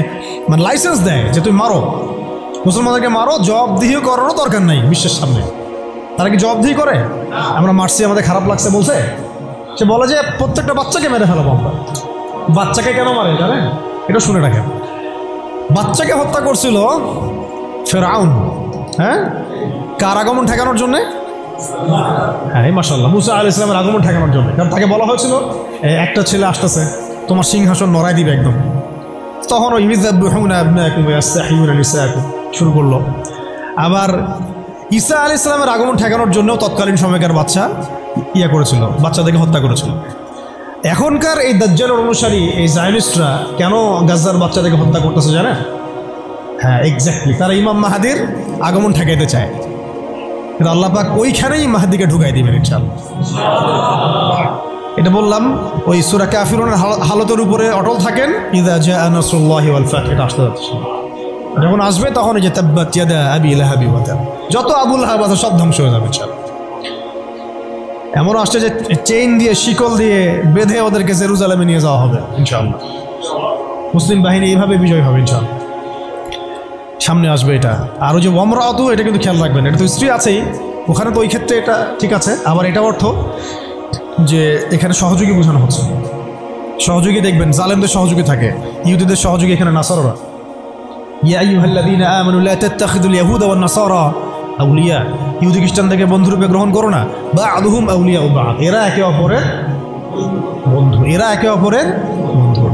মানে লাইসেন্স দেয় যে তুমি মারো, মুসলমানদেরকে মারো, জবাবদিহি করারও দরকার নাই বিশ্বের সামনে। তারা কি জবাবদিহি করে? আমরা মারছি, আমাদের খারাপ লাগছে বলছে? সে বলে যে প্রত্যেকটা বাচ্চাকে মেরে ফেলাবো আমরা। বাচ্চাকে কেন মারে জানেন? এটা শুনে রাখেন। বাচ্চাকে হত্যা করছিল ফেরাউন, হ্যাঁ, কার আগমন ঠেকানোর জন্যে? হ্যাঁ, মাশাআল্লাহ, মুসা আলাইহিস সালামের আগমন ঠেকানোর জন্য। কারণ তাকে বলা হয়েছিল একটা ছেলে আসতেছে, তোমার সিংহাসন নড়াই দিবে একদম। তখন ওই ইযযাবহুনা আবনাকুম ওয়া ইয়াসতাহিয়ুনা নিসাআকুম শুরু করলো। আবার ঈসা আলাইহিস সালামের আগমন ঠেকানোর জন্য তৎকালীন সময়কার বাচ্চা করেছিল, বাচ্চাদেরকে হত্যা করেছিল। এখনকার এই দাজ্জালের অনুসারী এই জায়নিস্টরা কেন গাজ্জার বাচ্চাদেরকে হত্যা করতেছে জানেন? হ্যাঁ, এক্স্যাক্টলি, তারা ইমাম মাহাদির আগমন ঠেকাইতে চায়। কিন্তু আল্লাহ পাক ওইখানেই মাহাদিকে ঢুকাই দিবেন ইনশাআল্লাহ। এটা বললাম ওই সূরা কাফিরুনের হালতের উপরে অটল থাকেন। ইযা জাআ নাসরুল্লাহি ওয়াল ফাতহ, এটা আসতে যাচ্ছে। যখন আসবে তখন এই যে তাব্বাত ইয়াদা আবি লাহাবি ওয়া তাব, যত আবু লাহাব আছে সব ধ্বংস হয়ে যাবে ইনশাআল্লাহ। এমন আসছে যে চেইন দিয়ে, শিকল দিয়ে বেঁধে ওদেরকে জেরুজালেমে নিয়ে যাওয়া হবে ইনশাআল্লাহ। মুসলিম বাহিনী এইভাবে বিজয় হবে ইনশাআল্লাহ। সামনে আসবে এটা। আর ওই যে ওমরাতু, এটা কিন্তু খেয়াল রাখবেন, এটা তো স্ত্রী আছেই, ওখানে তো ওই ক্ষেত্রে এটা ঠিক আছে। আবার এটা অর্থ যে এখানে সহযোগী বোঝানো হচ্ছে। সহযোগী দেখবেন জালেমদের সহযোগী থাকে, ইহুদিদের সহযোগী এখানে নাসারারা। ইয়া আইয়ুহাল্লাযীনা আমানু লা তাত্তাখিযুল ইয়াহুদা ওয়ান নাসারা আউলিয়া, ইহুদি খ্রিস্টানদেরকে বন্ধুরূপে গ্রহণ করো না। বা'দুহুম আউলিয়া বা'দ, এরা একে অপরের বন্ধু, এরা একে অপরের বন্ধু।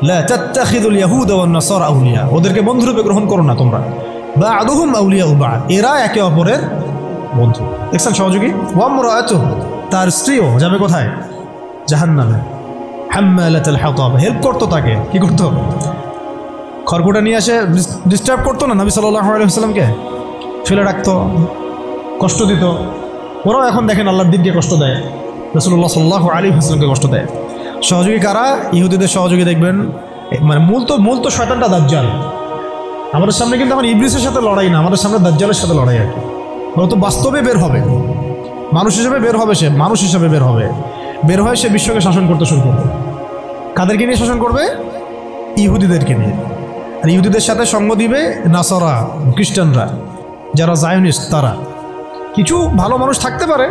লা তাত্তাখিযুল ইয়াহুদা ওয়ান নাসারা আউলিয়া, ওদেরকে বন্ধুরূপে গ্রহণ করো না তোমরা। বা'দুহুম আউলিয়া বা'দ, এরা একে অপরের বন্ধু। দেখছেন সহযোগী? ওয়া ইমরাতুহু, তার স্ত্রীও যাবে কোথায়? জাহান্নামে। হাম্মালাতুল হাতাব, হেল্প করতো তাকে, কি করতো? খড়কুটা নিয়ে এসে ডিস্টার্ব করতো না নবী সাল্লাল্লাহু আলাইহি ওয়াসাল্লামকে, ফেলে রাখতো, কষ্ট দিত। ওরাও এখন দেখেন আল্লাহর দিনকে কষ্ট দেয়, রাসূলুল্লাহ সাল্লাল্লাহু আলাইহি ওয়াসাল্লামকে কষ্ট দেয়। সহযোগী কারা? ইহুদিদের সহযোগী দেখবেন, মানে মূল তো শয়তানটা দাজ্জাল। আমাদের সামনে কিন্তু এখন ইবলিসের সাথে লড়াই না, আমাদের সামনে দাজ্জালের সাথে লড়াই আর কি। ওরা তো বাস্তবে বের হবে, মানুষ হিসেবে বের হবে, সে মানুষ হিসেবে বের হবে, বের হয়ে সে বিশ্বকে শাসন করতে শুরু করবে। কাদেরকে নিয়ে শাসন করবে? ইহুদিদেরকে নিয়ে। আর ইহুদিদের সাথে সঙ্গ দিবে নাসারা, খ্রিস্টানরা, যারা জায়নিস্ট। তারা কিছু ভালো মানুষ থাকতে পারে,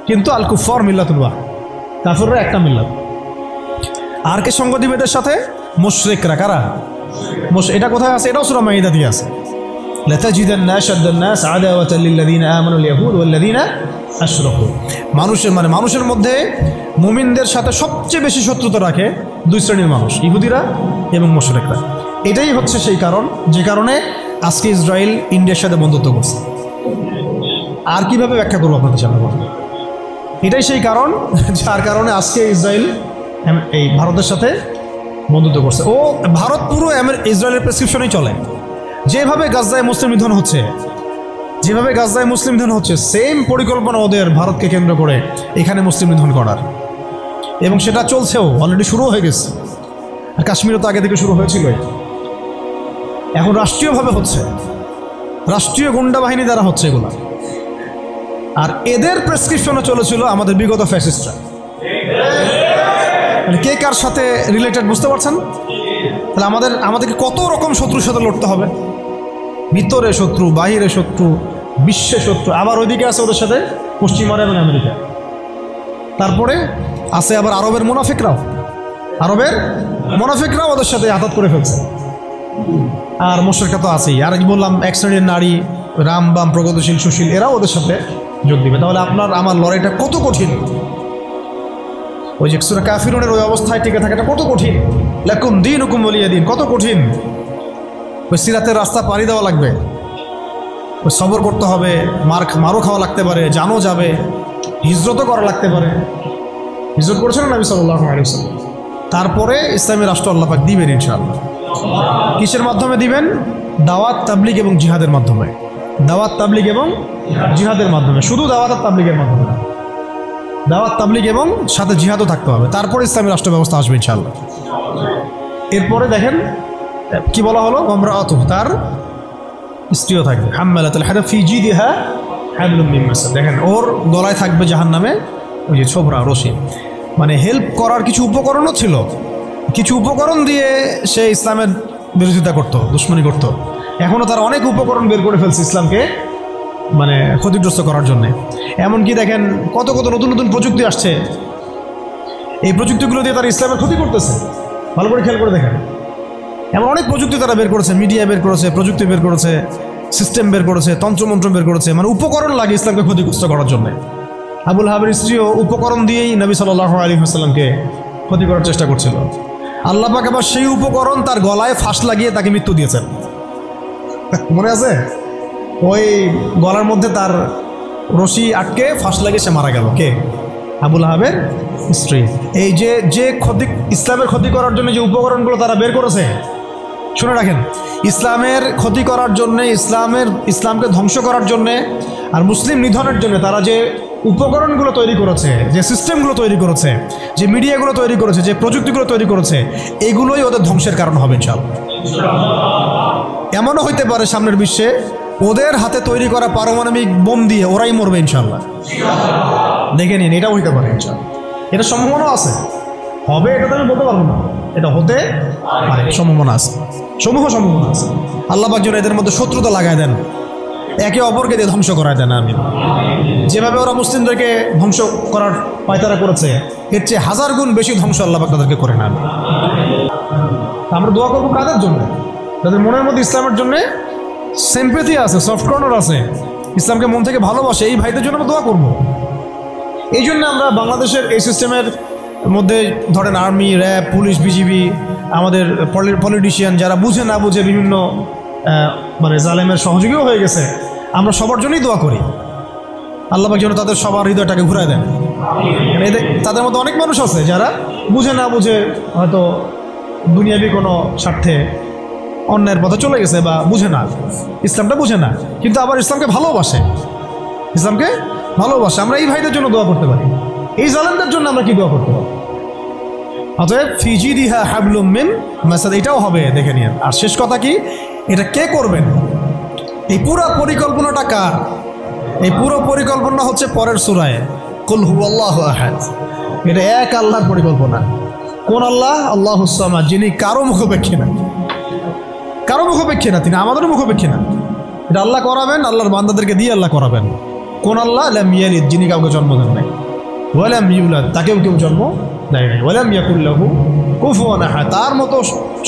কিন্তু আল কুফার মিল্লাতুল ওয়াহিদ, কাফিররা একটা মিল্লাত। আর কে সঙ্গ দিবে এদের সাথে? মুশরিকরা। কারা? এটা কোথায় আছে? এটাও সূরা মাইদা দিয়ে আছে। লাতাজিদান্না আশাদ্দান-নাস আদাওয়াতাল লিল্লাযীনা আমানুল ইয়াহুদ ওয়াল্লাযীনা আশরাকু। মানুষের মধ্যে মুমিনদের সাথে সবচেয়ে বেশি শত্রুতা রাখে দুই শ্রেণীর মানুষ, ইহুদিরা এবং মুশরিকরা। এটাই হচ্ছে সেই কারণ যে কারণে আজকে ইসরায়েল ইন্ডিয়ার সাথে বন্ধুত্ব করছে। আর কিভাবে ব্যাখ্যা করবো আপনাদের সামনে? এটাই সেই কারণ যার কারণে আজকে ইসরায়েল এই ভারতের সাথে বন্ধুত্ব করছে। ও ভারত পুরো ইসরায়েলের প্রেসক্রিপশনেই চলে। যেভাবে গাজায় মুসলিম নিধন হচ্ছে, সেম পরিকল্পনা ওদের ভারতকে কেন্দ্র করে এখানে মুসলিম নিধন করার, এবং সেটা চলছেও, অলরেডি শুরু হয়ে গেছে। আর কাশ্মীরও তো আগে থেকে শুরু হয়েছিল, এখন রাষ্ট্রীয়ভাবে হচ্ছে, রাষ্ট্রীয় গুন্ডা বাহিনী দ্বারা হচ্ছে এগুলা। আর এদের প্রেসক্রিপশনে চলেছিল আমাদের বিগত ফ্যাসিস্টরা। কে কার সাথে রিলেটেড বুঝতে পারছেন? তাহলে আমাদেরকে কত রকম শত্রুর সাথে লড়তে হবে, ভিতরে শত্রু, বাহিরে শত্রু, বিশ্বে শত্রু, আবার ওইদিকে আছে ওদের সাথে পশ্চিমারা এবং আমেরিকা। তারপরে আছে আবার আরবের মোনাফিকরাও ওদের সাথে আঘাত করে ফেলছে। আর মুশরিকরা তো আছেই। আর বললাম এক শ্রেণীর নারী, রাম বাম, প্রগতিশীল, সুশীল, এরাও ওদের সাথে যোগ দিবে। তাহলে আপনার আমার লড়াইটা কত কঠিন। ওই যে সূরা কাফিরুনের ওই অবস্থায় টিকে থাকাটা কত কঠিন। লাকুম দীনুকুম ওয়ালিয়া দীন, কত কঠিন। ওই সিরাতের রাস্তা পাড়ি দেওয়া লাগবে, ওই সবর করতে হবে, মারও খাওয়া লাগতে পারে, জানও যাবে, হিজরতও করা লাগতে পারে। হিজরত করেছেন নবী সাল্লাল্লাহু আলাইহি ওয়াসাল্লাম। তারপরে ইসলামী রাষ্ট্র আল্লাহ পাক দিবেন ইনশাআল্লাহ। কিসের মাধ্যমে দিবেন? দাওয়াত, তাবলীগ এবং জিহাদের মাধ্যমে। দাওয়াত, তাবলীগ এবং জিহাদের মাধ্যমে, শুধু দাওয়াত আর তাবলীগের মাধ্যমে না, দাওয়াত, তাবলীগ এবং সাথে জিহাদও থাকতে হবে। তারপরে ইসলামী রাষ্ট্র ব্যবস্থা আসবে ইনশাআল্লাহ। এরপরে দেখেন কি বলা হলো, ওয়ামরাআতুহু, তার স্ত্রীও থাকবে। হাম্মালাতুল হাতাব ফি জিদিহা হাবলুম মিন মাসাদ। দেখেন ওর গলায় থাকবে জাহান্নামে ওই যে ছোবরা, রশি। মানে হেল্প করার কিছু উপকরণও ছিল, কিছু উপকরণ দিয়ে সে ইসলামের বিরোধিতা করত, দুশ্মনী করত। এখনও তারা অনেক উপকরণ বের করে ফেলছে ইসলামকে মানে ক্ষতিগ্রস্ত করার জন্য। এমনকি দেখেন কত নতুন নতুন প্রযুক্তি আসছে, এই প্রযুক্তিগুলো দিয়ে তারা ইসলামের ক্ষতি করতেছে। ভালো করে খেয়াল করে দেখেন, এমন অনেক প্রযুক্তি তারা বের করেছে, মিডিয়া বের করেছে, প্রযুক্তি বের করেছে, সিস্টেম বের করেছে, তন্ত্রমন্ত্র বের করেছে, মানে উপকরণ লাগে ইসলামকে ক্ষতিগ্রস্ত করার জন্য। আবুল আহাবের স্ত্রীও উপকরণ দিয়েই নবী সাল্লাল্লাহু আলাইহি ওয়াসাল্লামকে ক্ষতি করার চেষ্টা করছিল। আল্লাহ পাক আবার সেই উপকরণ তার গলায় ফাঁস লাগিয়ে তাকে মৃত্যু দিয়েছেন, মনে আছে? ওই গলার মধ্যে তার রশি আটকে ফাঁস লাগিয়ে সে মারা গেল। কে? আবুল আহাবের স্ত্রী। এই যে ক্ষতি, ইসলামের ক্ষতি করার জন্য যে উপকরণগুলো তারা বের করেছে, শুনে রাখেন, ইসলামের ক্ষতি করার জন্যে, ইসলামকে ধ্বংস করার জন্যে আর মুসলিম নিধনের জন্য তারা যে উপকরণগুলো তৈরি করেছে, যে সিস্টেমগুলো তৈরি করেছে, যে মিডিয়াগুলো তৈরি করেছে, যে প্রযুক্তিগুলো তৈরি করেছে, এগুলোই ওদের ধ্বংসের কারণ হবে ইনশাআল্লাহ। এমনও হইতে পারে সামনের বিশ্বে ওদের হাতে তৈরি করা পারমাণবিক বোম দিয়ে ওরাই মরবে ইনশাআল্লাহ। দেখে নিন, এটাও হইতে পারে ইনশাআল্লাহ। এটা সম্ভাবনাও আছে, হবে এটা তো আমি বলতে পারবো না, এটা হতে পারে, সম্ভাবনা আছে, সম্ভাবনা আছে। আল্লাহ পাক যেন এদের মধ্যে শত্রুতা লাগায় দেন, একে অপরকে দিয়ে ধ্বংস করায় দেন। আমি যেভাবে ওরা মুসলিমদেরকে ধ্বংস করার পায়তারা করেছে, এর চেয়ে 1000 গুণ বেশি ধ্বংস আল্লাহ পাক তাদেরকে করে নেন। আমরা দোয়া করবো কাদের জন্য? তাদের মনের মধ্যে ইসলামের জন্য সিম্প্যাথি আছে, সফট কর্নার আছে, ইসলামকে মন থেকে ভালোবাসে, এই ভাইদের জন্য আমরা দোয়া করবো। এই জন্য আমরা বাংলাদেশের এই সিস্টেমের মধ্যে ধরেন আর্মি, র্যাব, পুলিশ, বিজিবি, আমাদের পলিটিশিয়ান যারা বুঝে না বুঝে বিভিন্ন মানে জালেমের সহযোগীও হয়ে গেছে, আমরা সবার জন্যই দোয়া করি আল্লাহ পাক যেন তাদের সবার হৃদয়টাকে ঘুরায় দেন। তাদের মধ্যে অনেক মানুষ আছে যারা বুঝে না বুঝে হয়তো দুনিয়াবি কোনো স্বার্থে অন্যায়ের পথে চলে গেছে, বা বুঝে না, ইসলামটা বুঝে না, কিন্তু আবার ইসলামকে ভালোবাসে, আমরা এই ভাইদের জন্য দোয়া করতে পারি। এই জালেমদের জন্য আমরা কি দোয়া করতে পারি? অতএব ফি জিদিহা হাবলুম মিন মাসাদ, এটাও হবে, দেখে নিন। আর শেষ কথা কি, এটা কে করবেন? এই পুরো পরিকল্পনাটা কার? এই পুরো পরিকল্পনা হচ্ছে পরের সূরায় কুল হুয়াল্লাহু আহাদ। এটা এক আল্লাহর পরিকল্পনা। কোন আল্লাহ? আল্লাহুস সামাদ, যিনি কারো মুখাপেক্ষী না, তিনি আমাদেরও মুখাপেক্ষী না। এটা আল্লাহ করাবেন, আল্লাহর বান্দাদেরকে দিয়ে আল্লাহ করাবেন। কোন আল্লাহ? লাম ইয়ালিদ, যিনি কাউকে জন্ম দেন নাই, ওয়া লাম ইউলাদ, তাকেও কেউ জন্ম দেয় নাই, ওয়া লাম ইয়াকুল লাহু কুফুয়ান আহাদ, তার মতো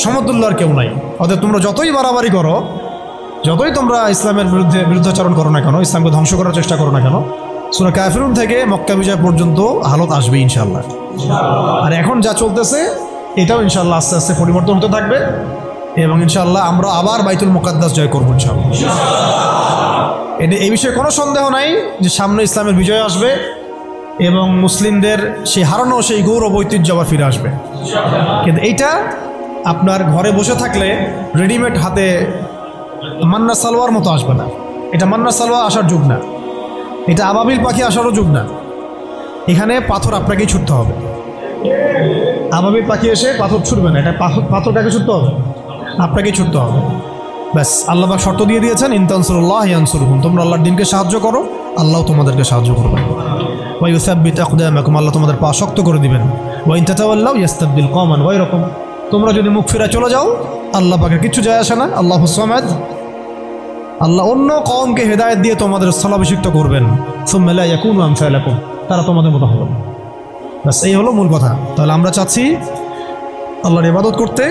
সমতুল্য আর কেউ নাই। অতএব তোমরা যতই বাড়াবাড়ি করো, যতই তোমরা ইসলামের বিরুদ্ধাচরণ করো না কেন, ইসলামকে ধ্বংস করার চেষ্টা করো না কেন, সূরা কাফিরুন থেকে মক্কা বিজয় পর্যন্ত হালত আসবে ইনশাআল্লাহ। আর এখন যা চলতেছে এটাও ইনশাআল্লাহ আস্তে আস্তে পরিবর্তন হতে থাকবে এবং ইনশাআল্লাহ আমরা আবার বাইতুল মুকাদ্দাস জয় করবো ইনশাআল্লাহ। এই বিষয়ে কোনো সন্দেহ নাই যে সামনে ইসলামের বিজয় আসবে এবং মুসলিমদের সেই হারানো সেই গৌরব ঐতিহ্য আবার ফিরে আসবে। কিন্তু এইটা আপনার ঘরে বসে থাকলে রেডিমেড হাতে মান্না সালোয়ার মতো আসবে না। এটা মান্না সালোয়ার আসার যুগ না, এটা আবাবিল পাখি আসারও যুগ না। এখানে পাথর আপনাকেই ছুটতে হবে। আবাবিল পাখি এসে পাথর ছুটবে না, এটা পাথরটাকে ছুটতে হবে, আপনাকেই ছুটতে হবে। ব্যাস, আল্লাহ পাক শর্ত দিয়ে দিয়েছেন, ইন তানসুরুল্লাহ ইয়ানসুরকুম, তোমরা আল্লাহর দিনকে সাহায্য করো, আল্লাহ তোমাদেরকে সাহায্য করবেন। ওয়া ইউসাব্বিত আকদামাকুম, আল্লাহ তোমাদের পা শক্ত করে দিবেন। ওয়া ইন তাতাওয়াল্লাউ ইস্তাবদিল কওমান গায়রাকুম, তোমরা যদি মুখ ফিরে চলে যাও আল্লাহ পাকের কিছু যায় আসে না। আল্লাহুস সামাদ, আল্লাহ অন্য কওমকে হেদায়েত দিয়ে তোমাদের স্থলাভিষিক্ত করবেন। সুম্মা লা ইয়াকুনু আমসালাকুম, তারা তোমাদের মতো হবে না। ব্যাস, এই হলো মূল কথা। তাহলে আমরা চাচ্ছি আল্লাহর ইবাদত করতে,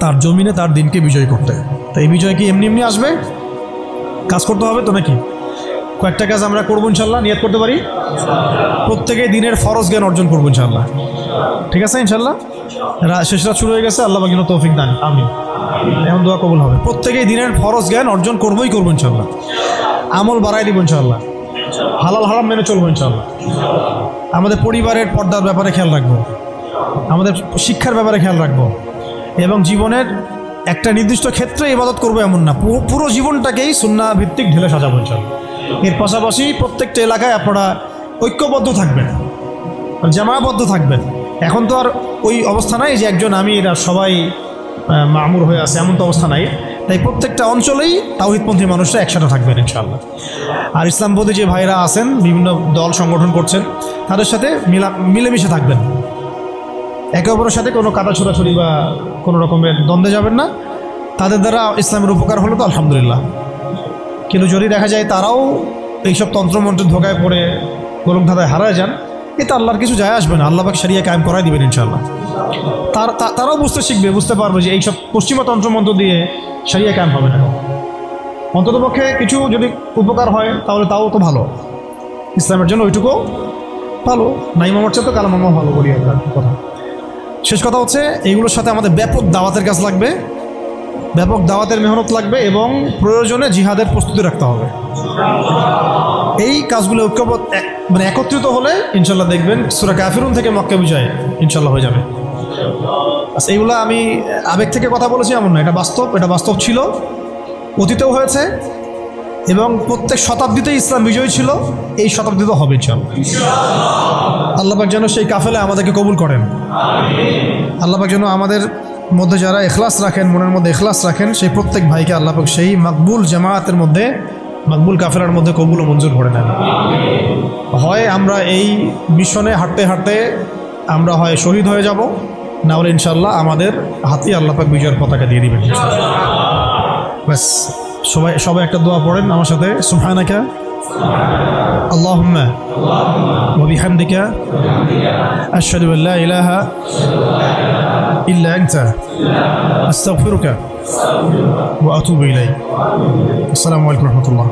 তার জমিনে তার দিনকে বিজয় করতে। তো এই বিজয় কি এমনি এমনি আসবে? কাজ করতে হবে তো নাকি? কয়েকটা কাজ আমরা করবো ইনশাল্লাহ, নিয়ত করতে পারি। প্রত্যেকেই দিনের ফরজ জ্ঞান অর্জন করবো ইনশাল্লাহ, ঠিক আছে ইনশাল্লাহ। শেষ রাত শুরু হয়ে গেছে, আল্লাহ পাক যেন তৌফিক দান, আমিন। এখন দোয়া কবুল হবে। প্রত্যেকেই দিনের ফরজ জ্ঞান অর্জন করবো ইনশাল্লাহ। আমল বাড়াই দিব ইনশাল্লাহ, হালাল হারাম মেনে চলবো ইনশাল্লাহ। আমাদের পরিবারের পর্দার ব্যাপারে খেয়াল রাখবো, আমাদের শিক্ষার ব্যাপারে খেয়াল রাখবো এবং জীবনের একটা নির্দিষ্ট ক্ষেত্রে ইবাদত করবো এমন না, পুরো জীবনটাকেই সুন্নাহ ভিত্তিক ঢেলে সাজাবো ইনশাল্লাহ। এর পাশাপাশি প্রত্যেকটা এলাকায় আপনারা ঐক্যবদ্ধ থাকবেন, জামায়াবদ্ধ থাকবেন। এখন তো আর ওই অবস্থা নাই যে একজন আমি এরা সবাই মামুর হয়ে আছে, এমন তো অবস্থা নাই। তাই প্রত্যেকটা অঞ্চলেই তাওহীদপন্থী মানুষরা একসাথে থাকবেন ইনশাআল্লাহ। আর ইসলামপন্থী যে ভাইরা আছেন, বিভিন্ন দল সংগঠন করছেন, তাদের সাথে মিলেমিশে থাকবেন। একে অপরের সাথে কোনো কাদা ছোড়াছড়ি বা কোনো রকমের দ্বন্দ্বে যাবেন না। তাদের দ্বারা ইসলামের উপকার হলো তো আলহামদুলিল্লাহ। কিন্তু যদি দেখা যায় তারাও এইসব তন্ত্রমন্ত্রের ধোকায় পড়ে গোলক ধাঁধায় হারায় যান, এতে আল্লাহর কিছু যায় আসবে না। আল্লাহ পাক শরিয়া কায়েম করাই দিবেন ইনশাআল্লাহ। তারাও বুঝতে শিখবে, বুঝতে পারবে যে এইসব পশ্চিমা তন্ত্রমন্ত্র দিয়ে শরিয়া কায়েম হবে না। অন্ততপক্ষে কিছু যদি উপকার হয় তাহলে তাও তো ভালো, ইসলামের জন্য ওইটুকু ভালো। নাই মামার চেয়ে তো কালা মামা ভালো, বলি আমরা কথা। শেষ কথা হচ্ছে, এইগুলোর সাথে আমাদের ব্যাপক দাওয়াতের কাজ লাগবে, ব্যাপক দাওয়াতের মেহনত লাগবে এবং প্রয়োজনে জিহাদের প্রস্তুতি রাখতে হবে। এই কাজগুলো একত্রিত হলে ইনশাল্লাহ দেখবেন সূরা কাফিরুন থেকে মক্কা বিজয় ইনশাল্লাহ হয়ে যাবে। আচ্ছা, এইগুলো আমি আবেগ থেকে কথা বলেছি এমন না, এটা বাস্তব। এটা বাস্তব ছিল, অতীতেও হয়েছে এবং প্রত্যেক শতাব্দীতেই ইসলাম বিজয়ী ছিল, এই শতাব্দীতেও হবে ইনশাল্লাহ। আল্লাহ পাক যেন সেই কাফেলা আমাদেরকে কবুল করেন। আল্লাহ পাক যেন আমাদের মধ্যে যারা ইখলাস রাখেন, মনের মধ্যে ইখলাস রাখেন, সেই প্রত্যেক ভাইকে আল্লাহ পাক সেই মকবুল জামায়াতের মধ্যে, মকবুল কাফেলার মধ্যে কবুল ও মঞ্জুর করে নেন। হয় আমরা এই মিশনে হাঁটতে হাঁটতে আমরা হয় শহীদ হয়ে যাব, না হলে ইনশাল্লাহ আমাদের হাতে আল্লাহ পাক বিজয়ের পতাকা দিয়ে দিবেন। ব্যাস, সবাই একটা দোয়া পড়েন আমার সাথে। সুবহানাকা আল্লাহুম্মা ওয়া বিহামদিকা আশহাদু আল লা ইলাহা ইল্লা আনতা আস্তাগফিরুকা ওয়া আতুবু ইলাইক। আসসালামু আলাইকুম ওয়া রাহমাতুল্লাহ।